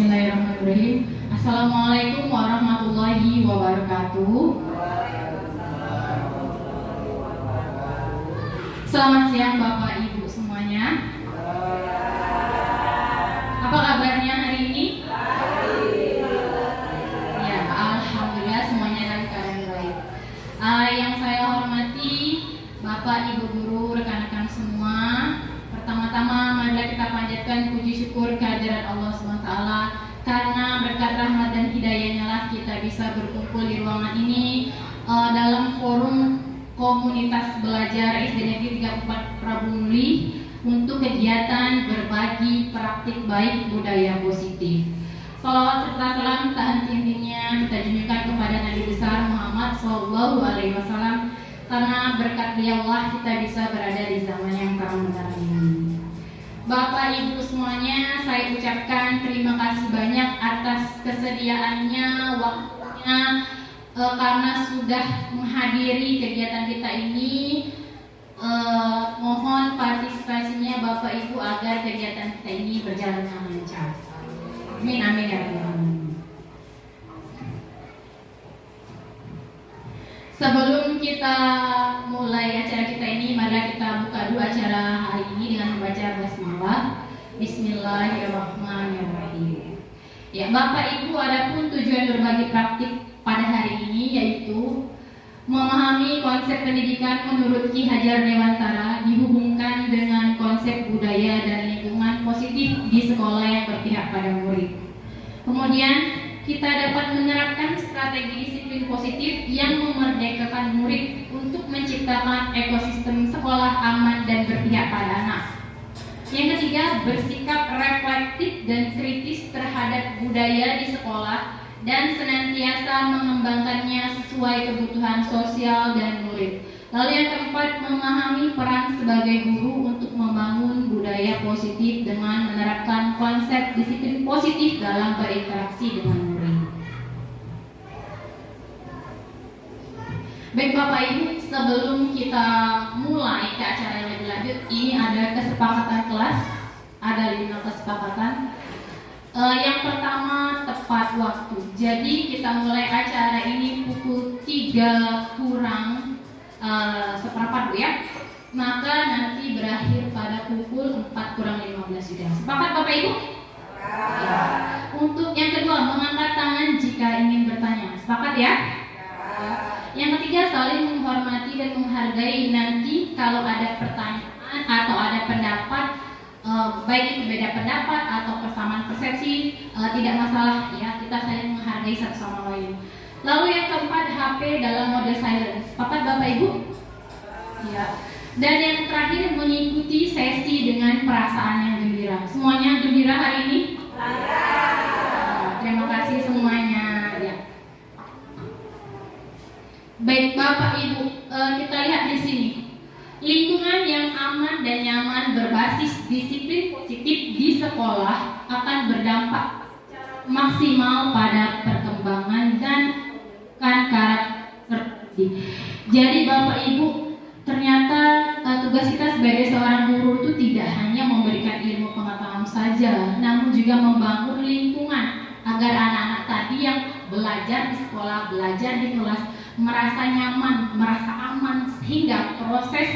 Bismillahirrahmanirrahim. Assalamualaikum warahmatullahi wabarakatuh. Selamat siang Bapak Ibu semuanya. Apa kabarnya hari ini? Ya, alhamdulillah semuanya dalam keadaan baik. Yang saya hormati Bapak Ibu guru, rekan-rekan semua. Pertama-tama marilah kita panjatkan puji syukur kehadirat Allah SWT, karena berkat rahmat dan hidayahnya lah kita bisa berkumpul di ruangan ini dalam forum komunitas belajar SD Negeri 34 Prabu Muli untuk kegiatan berbagi praktik baik budaya positif. Salawat serta salam tak henti-hentinya kita junjukkan kepada Nabi besar Muhammad SAW, karena berkat dialah kita bisa berada di zaman yang terang benderang ini. Bapak Ibu semuanya, saya ucapkan terima kasih banyak atas kesediaannya, waktunya, karena sudah menghadiri kegiatan kita ini. Mohon partisipasinya Bapak Ibu agar kegiatan kita ini berjalan dengan lancar. Amin amin ya rabbal alamin. Sebelum kita mulai acara kita ini, mari kita buka dulu acara hari ini dengan membaca basmalah. Bismillahirrahmanirrahim. Ya, Bapak Ibu, adapun tujuan berbagi praktik pada hari ini yaitu memahami konsep pendidikan menurut Ki Hajar Dewantara dihubungkan dengan konsep budaya dan lingkungan positif di sekolah yang berpihak pada murid. Kemudian kita dapat menerapkan strategi disiplin positif yang memerdekakan murid untuk menciptakan ekosistem sekolah aman dan berpihak pada anak. Yang ketiga, bersikap reflektif dan kritis terhadap budaya di sekolah dan senantiasa mengembangkannya sesuai kebutuhan sosial dan murid. Lalu yang keempat, memahami peran sebagai guru untuk membangun budaya positif dengan menerapkan konsep disiplin positif dalam berinteraksi dengan murid. Baik Bapak Ibu, sebelum kita mulai ke acara yang lebih lanjut, ini ada kesepakatan kelas, ada 5 kesepakatan. Yang pertama, tepat waktu. Jadi kita mulai acara ini pukul 3 kurang seperempat Bu ya. Maka nanti berakhir pada pukul 4 kurang 15 juga. Sepakat Bapak Ibu? Ya. Untuk yang kedua, mengangkat tangan jika ingin bertanya. Sepakat ya? Ya. Yang ketiga, saling menghormati dan menghargai. Nanti kalau ada pertanyaan atau ada pendapat, baik itu beda pendapat atau persamaan persepsi, tidak masalah ya, kita saling menghargai satu sama lain. Lalu yang keempat, HP dalam mode silent. Sepakat Bapak Ibu? Ya. Dan yang terakhir, mengikuti sesi dengan perasaan yang gembira. Semuanya gembira hari ini? Terima kasih semuanya ya. Baik Bapak Ibu, kita lihat di sini. Lingkungan yang aman dan nyaman berbasis disiplin positif di sekolah akan berdampak maksimal pada perkembangan dan karakter. Jadi Bapak Ibu, ternyata tugas kita sebagai seorang guru itu tidak hanya memberikan ilmu pengetahuan saja, namun juga membangun lingkungan agar anak-anak tadi yang belajar di sekolah, belajar di kelas merasa nyaman, merasa aman, sehingga proses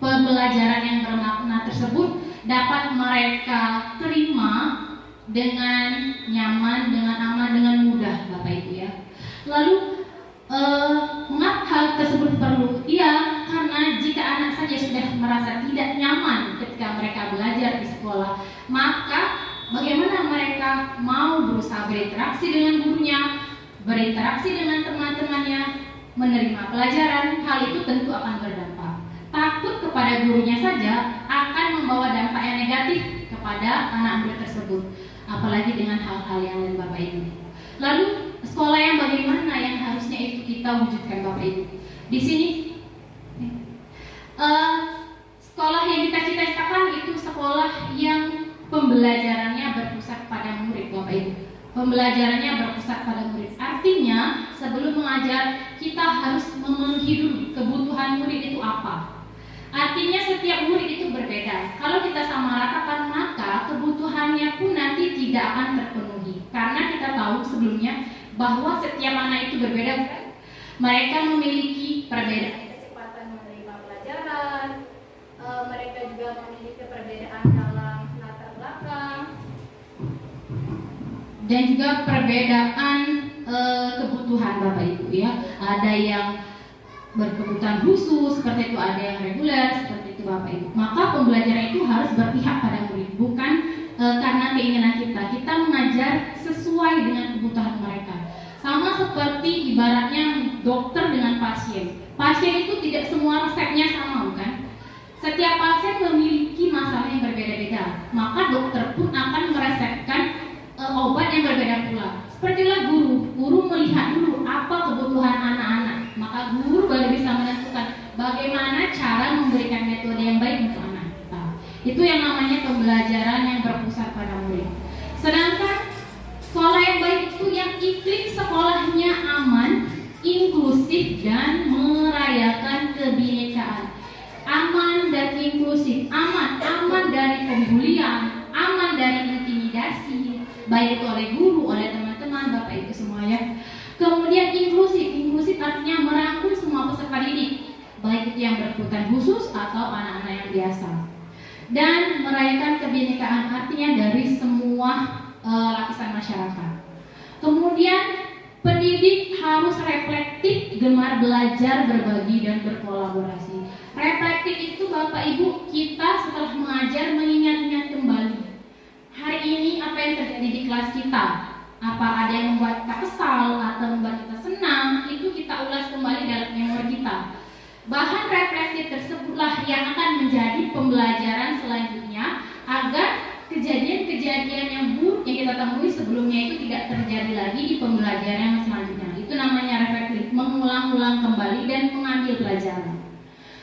pembelajaran yang bermakna tersebut dapat mereka terima dengan nyaman, dengan aman, dengan mudah Bapak Ibu ya. Lalu mengapa hal tersebut perlu? Ya, karena jika anak saja sudah merasa tidak nyaman ketika mereka belajar di sekolah, maka bagaimana mereka mau berusaha berinteraksi dengan gurunya, berinteraksi dengan teman-temannya, menerima pelajaran? Hal itu tentu akan berdampak. Takut kepada gurunya saja akan membawa dampak yang negatif kepada anak murid tersebut, apalagi dengan hal-hal yang lain Bapak Ibu. Lalu sekolah yang bagaimana yang harusnya itu kita wujudkan Bapak Ibu? Di sini sekolah yang kita cita-citakan itu sekolah yang pembelajarannya berpusat pada murid Bapak Ibu. Pembelajarannya berpusat pada murid. Artinya sebelum mengajar kita harus memenuhi dulu kebutuhan murid itu apa. Artinya setiap murid itu berbeda. Kalau kita samaratakan maka kebutuhannya pun nanti tidak akan terpenuhi. Karena kita tahu sebelumnya bahwa setiap anak itu berbeda. Mereka memiliki perbedaan kecepatan menerima pelajaran. Mereka juga memiliki perbedaan dalam latar belakang dan juga perbedaan kebutuhan Bapak Ibu ya. Ada yang berkebutuhan khusus seperti itu, ada yang reguler seperti itu Bapak Ibu. Maka pembelajaran itu harus berpihak pada murid, bukan karena keinginan kita. Kita mengajar sesuai dengan kebutuhan mereka. Sama seperti ibaratnya dokter dengan pasien. Pasien itu tidak semua resepnya sama, bukan? Setiap pasien memiliki masalah yang berbeda-beda. Maka dokter pun akan meresepkan obat yang berbeda pula. Sepertilah guru melihat dulu apa kebutuhan anak-anak, maka guru baru bisa menentukan bagaimana cara memberikan metode yang baik untuk anak kita. Itu yang namanya pembelajaran yang berpusat pada murid. Sedangkan sekolah yang baik itu yang iklim sekolahnya aman, inklusif dan merayakan kebinekaan. Aman dan inklusif, aman dari pembulian, aman dari intimidasi, baik itu oleh guru, oleh teman-teman, Bapak Ibu semua ya. Kemudian inklusif artinya merangkul semua peserta didik, baik itu yang berkebutuhan khusus atau anak-anak yang biasa. Dan merayakan kebinekaan artinya dari semua lapisan masyarakat. Kemudian pendidik harus reflektif, gemar belajar, berbagi dan berkolaborasi. Reflektif itu Bapak Ibu, kita setelah mengajar mengingat-ingat kembali hari ini apa yang terjadi di kelas kita. Apa ada yang membuat kita kesal atau membuat kita senang, itu kita ulas kembali dalam memori kita. Bahan refleksi tersebutlah yang akan menjadi pembelajaran selanjutnya agar kejadian-kejadian yang buruk yang kita temui sebelumnya itu tidak terjadi lagi di pembelajaran selanjutnya. Itu namanya refleksi, mengulang-ulang kembali dan mengambil pelajaran.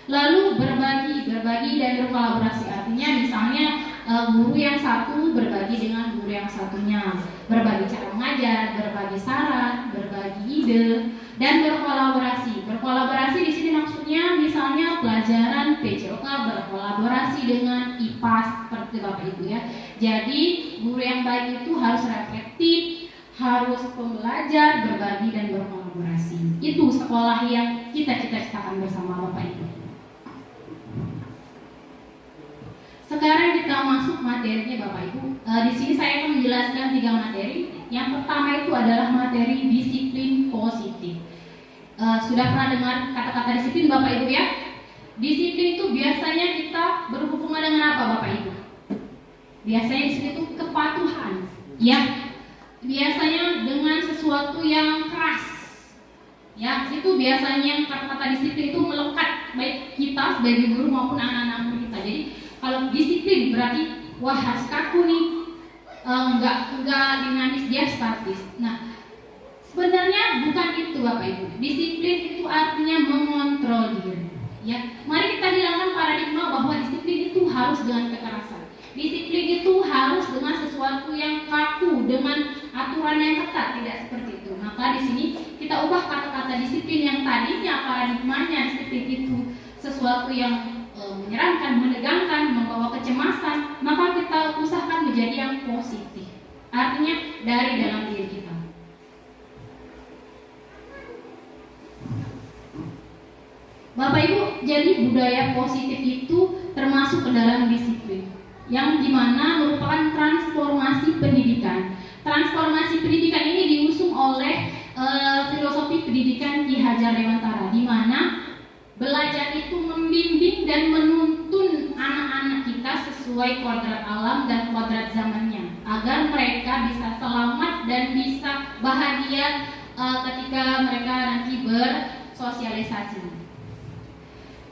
Lalu berbagi dan berkolaborasi, artinya misalnya guru yang satu berbagi dengan guru yang satunya, berbagi cara mengajar, berbagi saran, berbagi ide, dan berkolaborasi. Berkolaborasi di sini maksudnya misalnya pelajaran PJOK berkolaborasi dengan IPAS seperti Bapak Ibu ya. Jadi guru yang baik itu harus reflektif, harus pembelajar, berbagi dan berkolaborasi. Itu sekolah yang kita cita-citakan bersama Bapak Ibu. Sekarang kita masuk materinya Bapak Ibu. Di sini saya akan menjelaskan 3 materi. Yang pertama itu adalah materi disiplin positif. Sudah pernah dengar kata-kata disiplin Bapak Ibu ya? Disiplin itu biasanya kita berhubungan dengan apa Bapak Ibu? Biasanya di sini itu kepatuhan, ya. Biasanya dengan sesuatu yang keras. Ya, itu biasanya kata-kata disiplin itu melekat baik kita sebagai guru maupun anak-anak murid kita. Jadi kalau disiplin berarti wah harus kaku nih, enggak dinamis, dia statis. Nah, sebenarnya bukan itu Bapak Ibu. Disiplin itu artinya mengontrol diri. Ya, mari kita hilangkan paradigma bahwa disiplin itu harus dengan kekerasan. Disiplin itu harus dengan sesuatu yang kaku, dengan aturan yang ketat, tidak seperti itu. Maka di sini kita ubah kata-kata disiplin yang tadinya paradigmanya disiplin itu sesuatu yang menyeramkan, menegangkan, membawa kecemasan, maka kita usahakan menjadi yang positif. Artinya dari dalam diri kita. Bapak Ibu, jadi budaya positif itu termasuk ke dalam disiplin, yang dimana merupakan transformasi pendidikan. Transformasi pendidikan ini diusung oleh filosofi pendidikan Ki Hajar Dewantara, di mana belajar itu membimbing dan menuntun anak-anak kita sesuai kodrat alam dan kodrat zamannya, agar mereka bisa selamat dan bisa bahagia ketika mereka nanti bersosialisasi.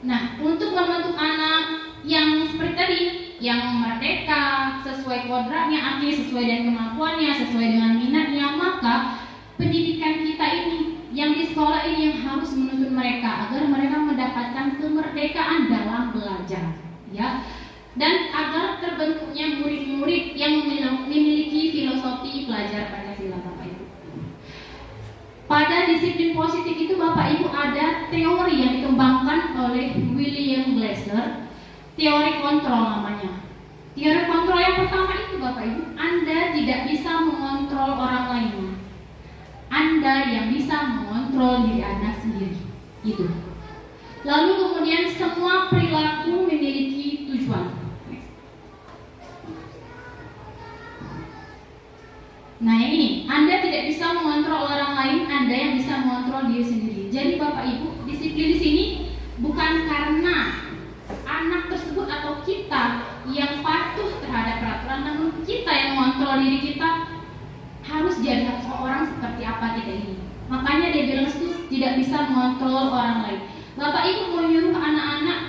Nah, untuk membentuk anak yang seperti tadi, yang merdeka, sesuai kodratnya, artinya sesuai dengan kemampuannya, sesuai dengan minatnya, maka pendidikan kita ini yang di sekolah ini yang harus menuntun mereka agar mereka mendapatkan kemerdekaan dalam belajar, ya, dan agar terbentuknya murid-murid yang memiliki filosofi belajar Pancasila, Bapak Ibu. Pada disiplin positif itu Bapak Ibu ada teori yang dikembangkan dikembangkan oleh William Glasser, teori kontrol namanya. Teori kontrol yang pertama itu Bapak Ibu, Anda tidak bisa mengontrol orang lain. Anda yang bisa mengontrol diri Anda sendiri. Itu. Lalu kemudian semua perilaku memiliki tujuan. Nah yang ini, Anda tidak bisa mengontrol orang lain, Anda yang bisa mengontrol diri sendiri. Jadi Bapak Ibu, disiplin di sini bukan karena anak tersebut atau kita yang patuh terhadap peraturan, namun kita yang mengontrol diri kita harus jadi seorang seperti apa kita ini. Makanya dia bilang itu tidak bisa mengontrol orang lain. Bapak Ibu mau nyuruh anak-anak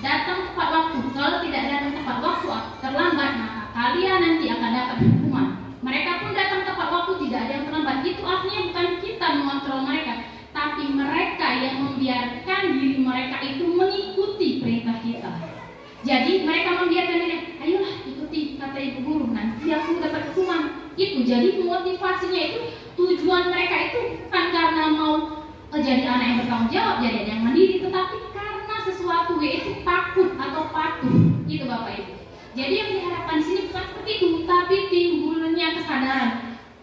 datang tepat waktu. Kalau tidak datang tepat waktu, terlambat, maka kalian nanti akan dapat hukuman. Mereka pun datang tepat waktu, tidak ada yang terlambat. Itu artinya bukan kita mengontrol mereka, tapi mereka yang membiarkan diri mereka itu mengikuti perintah kita. Jadi mereka membiarkan diri, ayolah ikuti kata ibu guru, nanti aku dapat hukuman. Itu jadi motivasinya itu, tujuan mereka itu bukan karena mau jadi anak yang bertanggung jawab, jadi anak yang mandiri, tetapi karena sesuatu yaitu takut atau patuh. Itu Bapak Ibu. Jadi yang diharapkan di sini bukan seperti itu, tapi timbulnya kesadaran.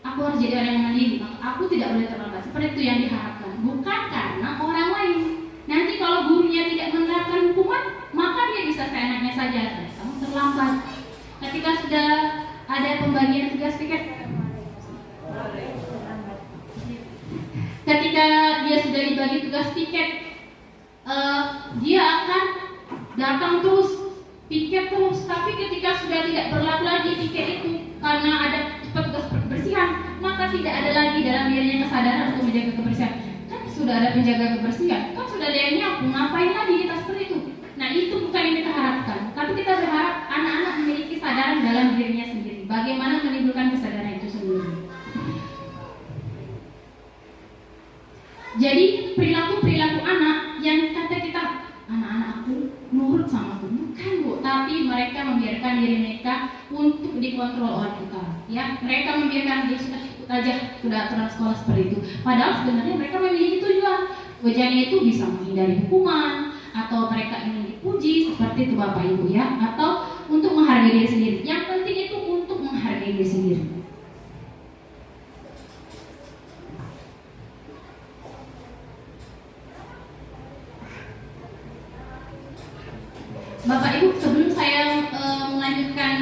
Aku harus jadi orang yang mandiri, maka aku tidak boleh terlambat. Seperti itu yang diharapkan, bukan karena orang lain. Nanti kalau gurunya tidak menerapkan hukuman, maka dia bisa seenaknya saja. Kamu terlambat. Ketika sudah ada pembagian tugas piket, ketika dia sudah dibagi tugas piket, dia akan datang terus, piket terus. Tapi ketika sudah tidak berlaku lagi piket itu karena ada petugas kebersihan, maka tidak ada lagi dalam dirinya kesadaran untuk menjaga kebersihan. Kan sudah ada penjaga kebersihan, kan sudah ada yang nyapu, ngapain lagi kita seperti itu? Nah itu bukan yang kita harapkan, tapi kita berharap anak-anak memiliki kesadaran dalam dirinya sendiri. Bagaimana menimbulkan kesadaran itu sendiri? Jadi perilaku-perilaku anak yang kata kita, anak-anak aku nurut sama aku, bukan Bu, tapi mereka membiarkan diri mereka untuk dikontrol oleh kita. Ya, mereka membiarkan dia sudah ikut aja, sudah aturan sekolah seperti itu. Padahal sebenarnya mereka memiliki tujuan. Tujuannya itu bisa menghindari hukuman, atau mereka ingin dipuji seperti itu Bapak Ibu ya, atau untuk menghargai diri sendiri. Yang penting itu untuk menghargai diri sendiri. Bapak Ibu, sebelum saya melanjutkan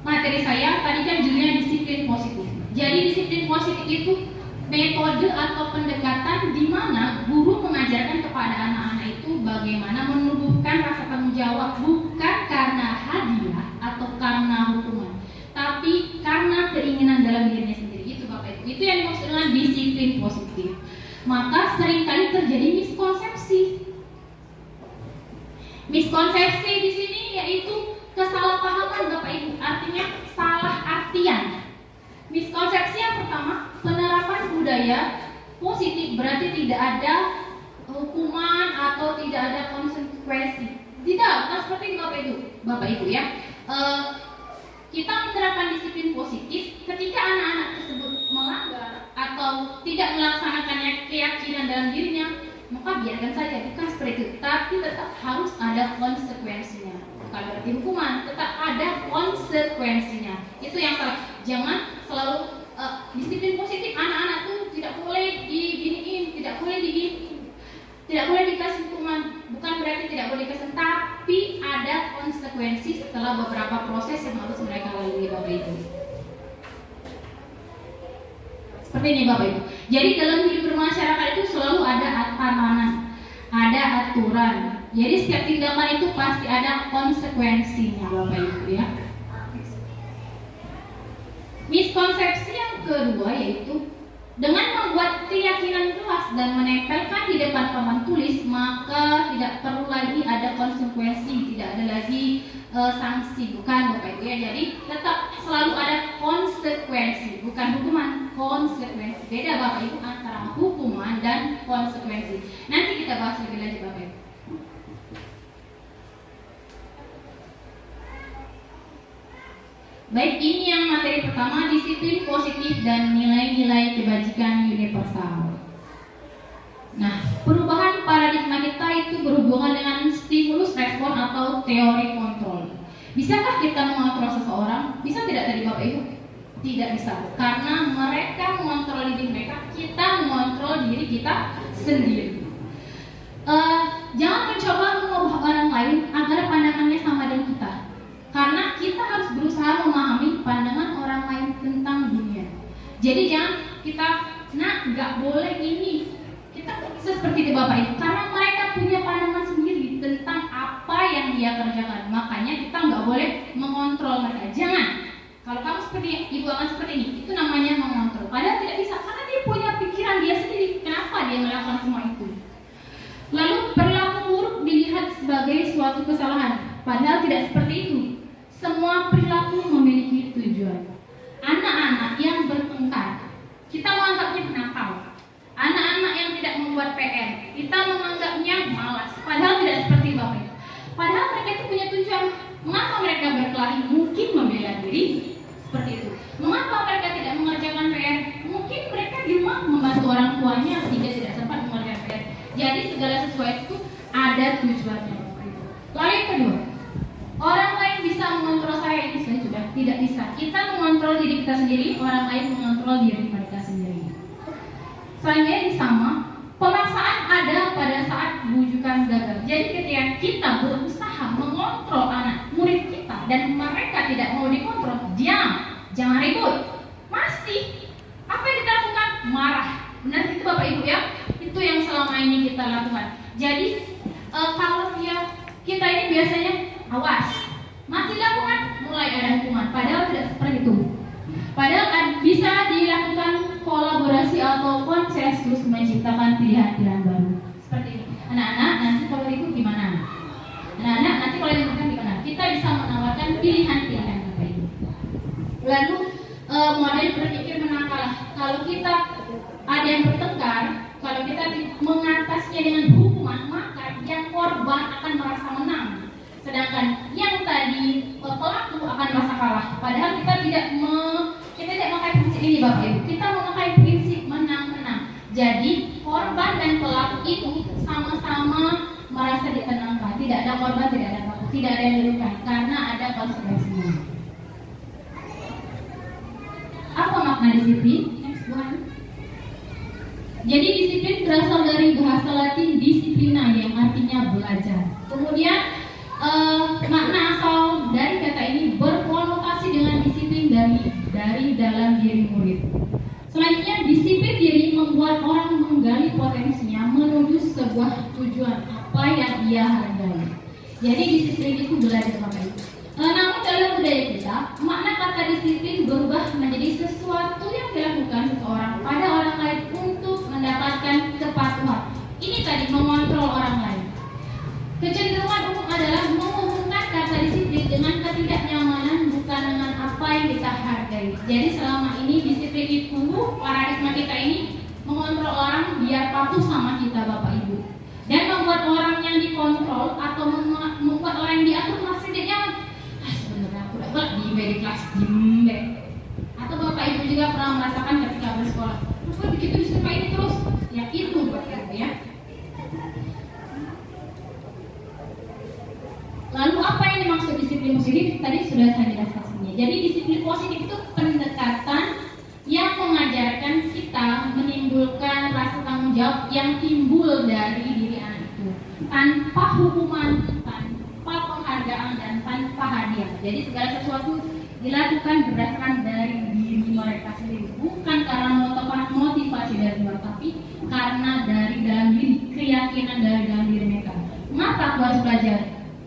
materi saya, tadi kan judulnya disiplin positif. Jadi disiplin positif itu metode atau pendekatan di mana guru mengajarkan kepada anak-anak itu bagaimana menumbuhkan rasa tanggung jawab, bukan karena hadiah atau karena hukuman, tapi karena keinginan dalam dirinya sendiri. Itu Bapak Ibu, itu yang dimaksud dengan disiplin positif. Maka seringkali terjadi miskonsepsi. Miskonsepsi di sini yaitu kesalahpahaman Bapak Ibu, artinya salah artian. Miskonsepsi yang pertama, penerapan budaya positif berarti tidak ada hukuman atau tidak ada konsekuensi. Tidak, bukan seperti itu Bapak Ibu ya. Kita menerapkan disiplin positif ketika anak-anak tersebut melanggar atau tidak melaksanakan keyakinan dalam dirinya, maka biarkan saja, bukan seperti itu. Tapi tetap harus ada konsekuensinya. Bukan berarti hukuman, tetap ada konsekuensinya. Itu yang salah. Jangan selalu disiplin positif, anak-anak tuh tidak boleh diginiin, tidak boleh digini, tidak boleh dikasih hukuman. Bukan berarti tidak boleh dikasih, tapi ada konsekuensi setelah beberapa proses yang harus mereka lalui Bapak Ibu. Seperti ini Bapak Ibu. Jadi dalam hidup bermasyarakat itu selalu ada tatanan, ada aturan. Jadi setiap tindakan itu pasti ada konsekuensinya Bapak Ibu ya. Miskonsepsi yang kedua yaitu dengan membuat keyakinan kelas dan menempelkan di depan papan tulis, maka tidak perlu lagi ada konsekuensi, tidak ada lagi sanksi, bukan Bapak Ibu ya. Jadi tetap selalu ada konsekuensi, bukan hukuman, konsekuensi. Beda Bapak Ibu antara hukuman dan konsekuensi. Nanti kita bahas lebih lanjut Bapak Ibu. Baik, ini yang materi pertama, disiplin positif dan nilai-nilai kebajikan universal. Nah, perubahan paradigma kita itu atau teori kontrol. Bisakah kita mengontrol seseorang? Bisa tidak tadi Bapak Ibu? Tidak bisa, karena mereka mengontrol diri mereka, kita mengontrol diri kita sendiri. Jangan mencoba mengubah orang lain agar pandangannya sama dengan kita, karena kita harus berusaha memahami pandangan orang lain tentang dunia. Jadi jangan kita, nggak boleh ini, kita seperti itu Bapak Ibu, karena mereka punya pandangan sendiri tentang apa yang dia kerjakan. Makanya kita nggak boleh mengontrol mereka. Jangan. Kalau kamu seperti ibu akan seperti ini, itu namanya mengontrol. Padahal tidak bisa, karena dia punya pikiran dia sendiri. Kenapa dia melakukan semua itu? Lalu perilaku buruk dilihat sebagai suatu kesalahan. Padahal tidak seperti itu. Semua perilaku memiliki tujuan. Anak-anak yang bertengkar, kita menganggapnya nakal. Anak-anak yang tidak membuat PR, kita menganggapnya malas. Padahal tidak seperti Bapak Ibu. Padahal mereka itu punya tujuan. Mengapa mereka berkelahi? Mungkin membela diri. Seperti itu. Mengapa mereka tidak mengerjakan PR? Mungkin mereka di rumah membantu orang tuanya sehingga tidak sempat mengerjakan PR. Jadi segala sesuatu itu ada tujuannya. Lalu yang kedua, orang lain bisa mengontrol saya, ini saya sudah tidak bisa. Kita mengontrol diri kita sendiri, orang lain mengontrol diri mereka sendiri. Selanjutnya ini sama, pemaksaan ada pada saat bujukan gagal. Jadi ketika kita berusaha mengontrol anak murid kita dan mereka tidak mau dikontrol, diam, jangan ribut. Masih apa yang kita lakukan? Marah. Benar itu Bapak Ibu ya? Itu yang selama ini kita lakukan. Jadi kalau kita ini biasanya awas, masih lakukan, mulai ada hukuman. Padahal tidak seperti itu. Padahal bisa dilakukan kolaborasi atau konsensus menciptakan pilihan-pilihan baru. Seperti ini. Anak-anak nanti kalau ikut gimana? Anak-anak nanti kalau ikut gimana? Kita bisa menawarkan pilihan-pilihan Bapak Ibu. Lalu model berpikir menakalah. Kalau kita ada yang bertengkar, kalau kita mengatasnya dengan hukuman, maka yang korban akan merasa menang. Sedangkan yang tadi pelaku akan merasa kalah. Padahal kita tidak memakai prinsip ini Bapak Ibu. Kita memakai prinsip menang-menang. Jadi korban dan pelaku itu sama-sama merasa ditenangkan. Tidak ada korban, tidak ada pelaku, tidak ada yang dirugikan karena ada konsekuensinya. Apa makna disiplin? Next one. Jadi disiplin berasal dari bahasa Latin disciplina yang artinya belajar. Kemudian makna asal dari kata ini berkonotasi dengan disiplin dari dalam diri murid. Selanjutnya, disiplin diri membuat orang menggali potensinya menuju sebuah tujuan apa yang ia hargai. Jadi disiplin itu belajar Bapak Ibu. Namun dalam budaya kita, makna kata disiplin berubah menjadi sesuatu yang dilakukan seseorang pada orang lain untuk mendapatkan kepatuhan. Ini tadi mengontrol orang lain. Kecenderungan umum adalah menghubungkan kata disiplin dengan ketidaknyamanan, bukan dengan apa yang kita hargai. Jadi selama ini disiplin itu, paradigma kita ini mengontrol orang biar patuh sama kita Bapak Ibu, dan membuat orang yang dikontrol atau membuat orang yang diatur merasa tidak nyaman. Sebenarnya aku dapat di kelas deh. Atau Bapak Ibu juga pernah merasakan ketika bersekolah, kenapa begitu disiplin ini terus? Ya itu Bapak Ibu ya. Lalu apa yang dimaksud disiplin positif? Tadi sudah saya jelaskan. Jadi disiplin positif itu pendekatan yang mengajarkan kita menimbulkan rasa tanggung jawab yang timbul dari diri anak itu, tanpa hukuman, tanpa penghargaan dan tanpa hadiah. Jadi segala sesuatu dilakukan berdasarkan dari diri mereka sendiri, bukan karena motivasi dari luar, tapi karena dari dalam diri, keyakinan dari dalam diri mereka. Mengapa aku harus belajar?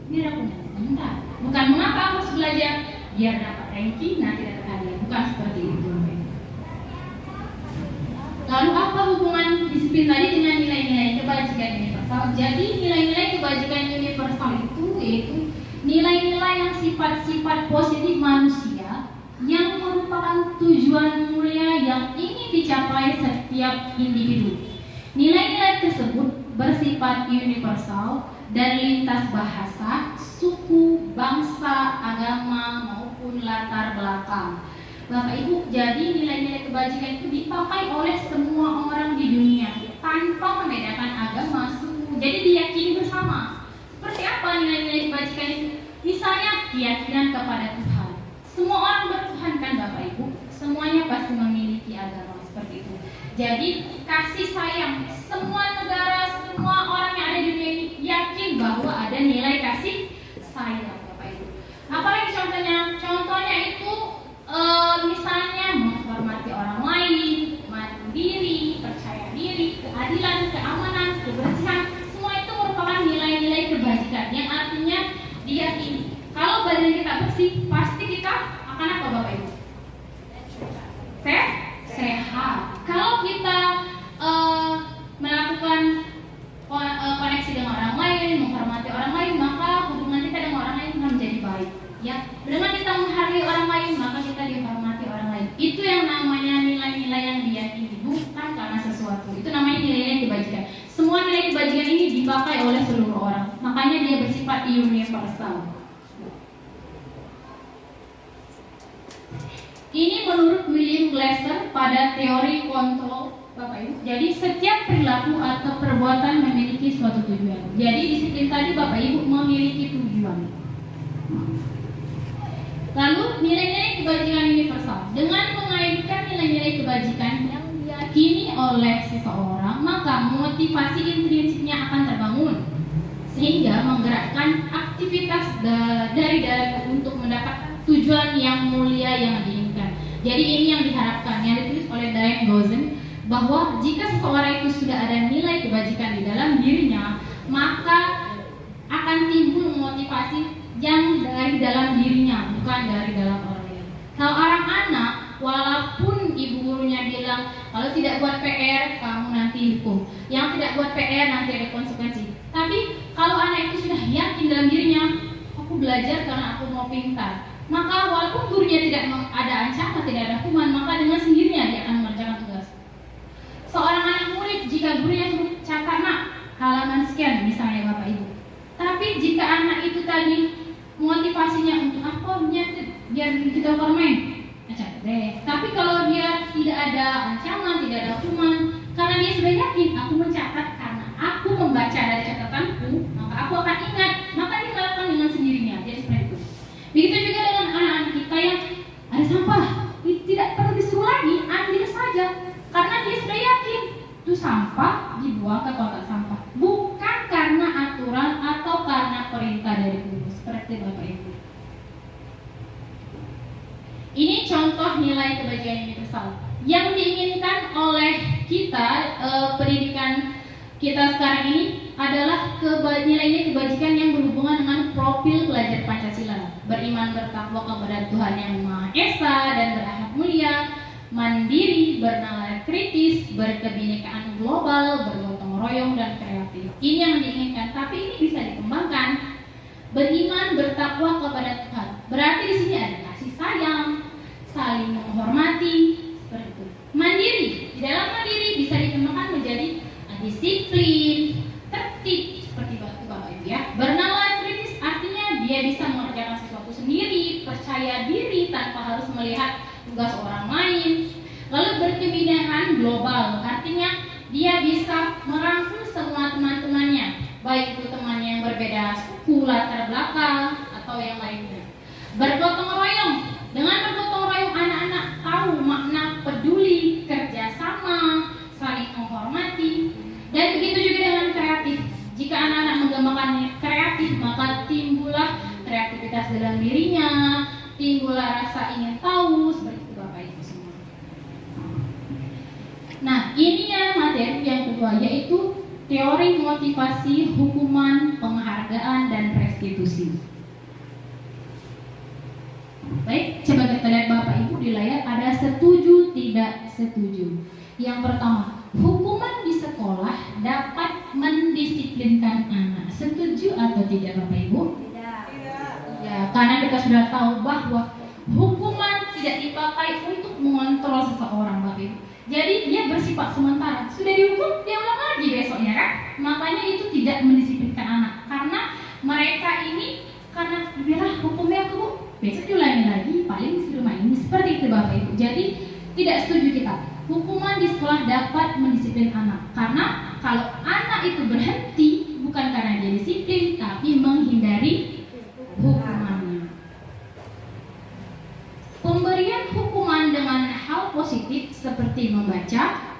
Biar aku dapat. Bukan mengapa aku harus belajar biar dapat ranking nanti dapat hadiah. Bukan seperti itu. Lalu apa hubungan disiplin tadi dengan nilai-nilai kebajikan universal? Jadi nilai-nilai kebajikan universal itu yaitu nilai-nilai yang sifat-sifat positif manusia yang merupakan tujuan mulia yang ingin dicapai setiap individu. Nilai-nilai tersebut bersifat universal dan lintas bahasa, suku, bangsa, agama maupun latar belakang. Bapak Ibu, jadi nilai-nilai kebajikan itu dipakai oleh semua orang di dunia tanpa membedakan agama, suku. Jadi diyakini bersama. Seperti apa nilai-nilai kebajikan kebajikan itu? Misalnya keyakinan kepada Tuhan. Semua orang bertuhan kan Bapak Ibu? Semuanya pasti memiliki agama seperti itu. Jadi kasih sayang, semua negara, semua orang yang ada di dunia ini yakin bahwa ada nilai kasih sayang Bapak Ibu. Apalagi contohnya? Contohnya itu misalnya menghormati orang lain, mandiri, percaya diri, keadilan, keamanan, kebersihan. Semua itu merupakan nilai-nilai kebajikan yang artinya diyakini. Kalau badan kita bersih, pasti kita akan apa Bapak Ibu? Sehat. Kalau kita melakukan koneksi dengan orang lain, menghormati orang lain, maka hubungan kita dengan orang lain akan menjadi baik. Ya, dengan kita menghargai orang lain, maka kita dihormati orang lain. Itu yang namanya nilai-nilai yang diyakini, bukan karena sesuatu. Itu namanya nilai-nilai kebajikan. Semua nilai kebajikan ini dipakai oleh seluruh orang. Makanya dia bersifat universal. Ini menurut William Glasser pada teori kontrol Bapak Ibu. Jadi setiap perilaku atau perbuatan memiliki suatu tujuan. Jadi disiplin tadi Bapak Ibu memiliki tujuan. Lalu nilai-nilai kebajikan universal. Dengan mengaitkan nilai-nilai kebajikan yang diyakini oleh seseorang, maka motivasi intrinsiknya akan terbangun sehingga menggerakkan aktivitas dari dalam untuk mendapatkan tujuan yang mulia yang diinginkan. Jadi ini yang diharapkan, yang ditulis oleh Diane Gozen, bahwa jika seseorang itu sudah ada nilai kebajikan di dalam dirinya, maka akan timbul motivasi yang dari dalam dirinya, bukan dari dalam orang lain. Kalau orang anak, walaupun ibu gurunya bilang kalau tidak buat PR kamu nanti dihukum, yang tidak buat PR nanti ada konsekuensi. Tapi kalau anak itu sudah yakin dalam dirinya, aku belajar karena aku mau pintar, maka walaupun gurunya tidak ada ancaman, tidak ada hukuman, maka dengan sendirinya dia akan mengerjakan tugas. Seorang anak murid, jika gurunya suruh catat nak halaman sekian misalnya Bapak Ibu, tapi jika anak itu tadi motivasinya untuk apa, biar kita bermain, catat deh. Tapi kalau dia tidak ada ancaman, tidak ada hukuman, karena dia sudah yakin aku mencatat karena aku membaca dari catatanku, maka aku akan ingat, maka dia melakukan dengan sendirinya. Jadi seperti itu. Begitu juga dengan anak-anak kita yang ada sampah, tidak perlu disuruh lagi, ambil saja, karena dia sudah yakin itu sampah dibuang ke kotak sampah, bukan karena aturan atau karena perintah dari guru. Seperti Bapak Ibu. Ini contoh nilai kebajikan universal yang diinginkan oleh kita, pendidikan kita sekarang ini adalah nilai-nilai kebajikan yang berhubungan dengan profil pelajar Pancasila. Beriman bertakwa kepada Tuhan Yang Maha Esa dan berakhlak mulia, mandiri, bernalar kritis, berkebinekaan global, bergotong royong dan kreatif. Ini yang diinginkan, tapi ini bisa dikembangkan. Beriman bertakwa kepada Tuhan. Berarti di sini ada kasih sayang, saling menghormati, seperti itu. Mandiri, di dalam mandiri bisa dikembangkan menjadi disiplin, tertib, seperti Bapak Ibu ya. Bernalar kritis artinya dia bisa mengerjakan sesuatu sendiri, percaya diri tanpa harus melihat tugas orang lain. Lalu berkebinekaan global artinya dia bisa merangkul semua teman-temannya, baik itu teman yang berbeda suku, latar belakang atau yang lainnya. Bergotong royong, dengan bergotong royong anak-anak tahu makna peduli, kerjasama, saling menghormati. Dan begitu juga dengan kreatif. Jika anak-anak mengembangkan kreatif, maka timbullah kreativitas dalam dirinya, timbullah rasa ingin tahu, seperti itu Bapak Ibu semua. Nah, ini yang materi yang kedua, yaitu teori motivasi, hukuman, penghargaan, dan restitusi. Baik, coba kita lihat Bapak Ibu di layar, ada setuju, tidak setuju. Yang pertama, hukuman di sekolah dapat mendisiplinkan anak. Setuju atau tidak Bapak Ibu? Tidak. Ya, karena kita sudah tahu bahwa hukuman tidak dipakai untuk mengontrol seseorang Bapak Ibu. Jadi dia bersifat sementara. Sudah dihukum, dia ulang lagi besoknya kan? Makanya itu tidak mendisiplinkan anak. Karena mereka ini karena biarlah hukumnya aku besok diulangi lagi, paling di rumah ini. Seperti itu Bapak Ibu. Jadi tidak setuju kita. Hukuman di sekolah dapat mendisiplin anak. Karena kalau anak itu berhenti bukan karena dia disiplin, tapi menghindari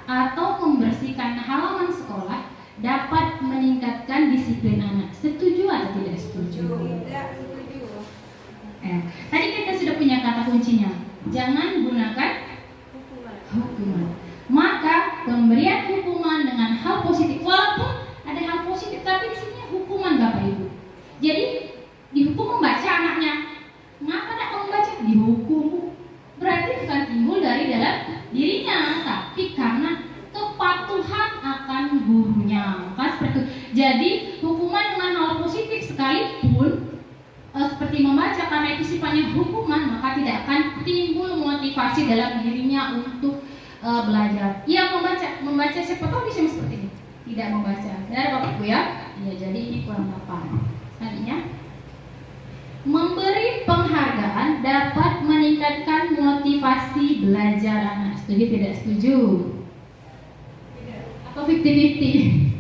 atau membersihkan halaman sekolah dapat meningkatkan disiplin anak. Setuju atau tidak setuju? Tidak setuju. Tadi kita sudah punya kata kuncinya. Jangan gunakan hukuman. Maka pemberian hukuman dengan hal positif, walaupun ada hal positif, tapi di sini hukuman Bapak Ibu. Jadi dihukum membaca anaknya. Mengapa tidak membaca? Dihukum. Berarti bukan timbul dari dalam dirinya, tapi karena kepatuhan akan gurunya. Maka seperti itu. Jadi hukuman dengan hal positif sekalipun seperti membaca, karena itu sifatnya hukuman, maka tidak akan timbul motivasi dalam dirinya untuk belajar. Ia membaca siapa tahu bisa seperti ini, tidak membaca. Benar Bapak Ibu ya? Iya, jadi ini kurang tepat. Selanjutnya, memberi penghargaan dapat meningkatkan motivasi belajar anak. Setuju tidak setuju? Tidak. Atau 50-50?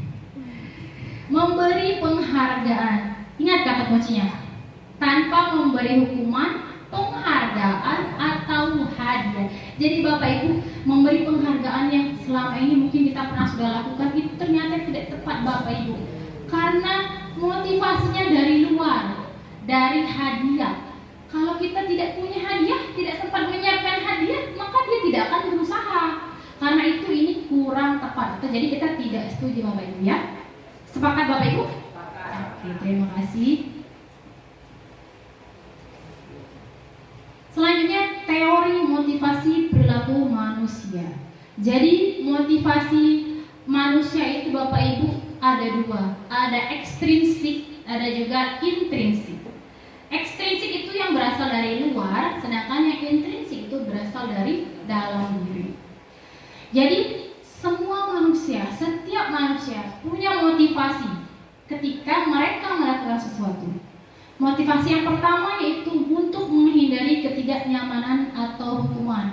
Memberi penghargaan. Ingat kata kuncinya. Tanpa memberi hukuman, penghargaan atau hadiah. Jadi Bapak Ibu, memberi penghargaan yang selama ini mungkin kita pernah sudah lakukan itu ternyata tidak tepat Bapak Ibu. Karena motivasinya dari luar, dari hadiah. Kalau kita tidak punya hadiah, tidak sempat menyiapkan hadiah, maka dia tidak akan berusaha. Karena itu ini kurang tepat. Jadi kita tidak setuju Bapak Ibu ya. Sepakat Bapak Ibu? Oke, terima kasih. Selanjutnya, teori motivasi perilaku manusia. Jadi motivasi manusia itu Bapak Ibu ada dua, ada ekstrinsik, ada juga intrinsik. Ekstrinsik itu yang berasal dari luar, sedangkan yang intrinsik itu berasal dari dalam diri. Jadi semua manusia, setiap manusia punya motivasi ketika mereka melakukan sesuatu. Motivasi yang pertama yaitu untuk menghindari ketidaknyamanan atau hukuman.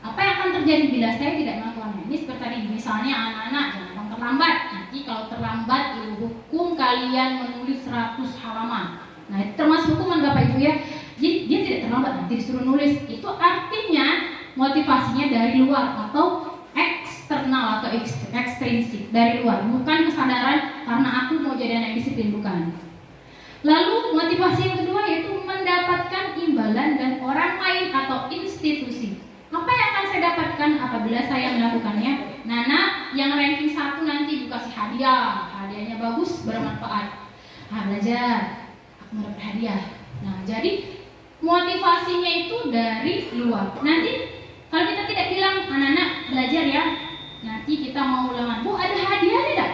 Apa yang akan terjadi bila saya tidak melakukannya? Ini seperti tadi, misalnya anak-anak jangan terlambat. Nanti kalau terlambat dihukum kalian menulis 100 halaman. Nah itu termasuk hukuman Bapak Ibu ya. Jadi dia tidak terlambat, nanti disuruh nulis. Itu artinya motivasinya dari luar atau eksternal atau ekstrinsik, dari luar. Bukan kesadaran karena aku mau jadi anak disiplin, bukan. Lalu motivasi yang kedua yaitu mendapatkan imbalan dan orang lain atau institusi. Apa yang akan saya dapatkan apabila saya melakukannya? Nana yang ranking 1 nanti dikasih hadiah. Hadiahnya bagus, bermanfaat. Belajar, aku mendapat hadiah. Nah, jadi motivasinya itu dari luar. Nanti kalau kita tidak bilang, anak-anak belajar ya, nanti kita mau ulangan, Bu ada hadiah tidak?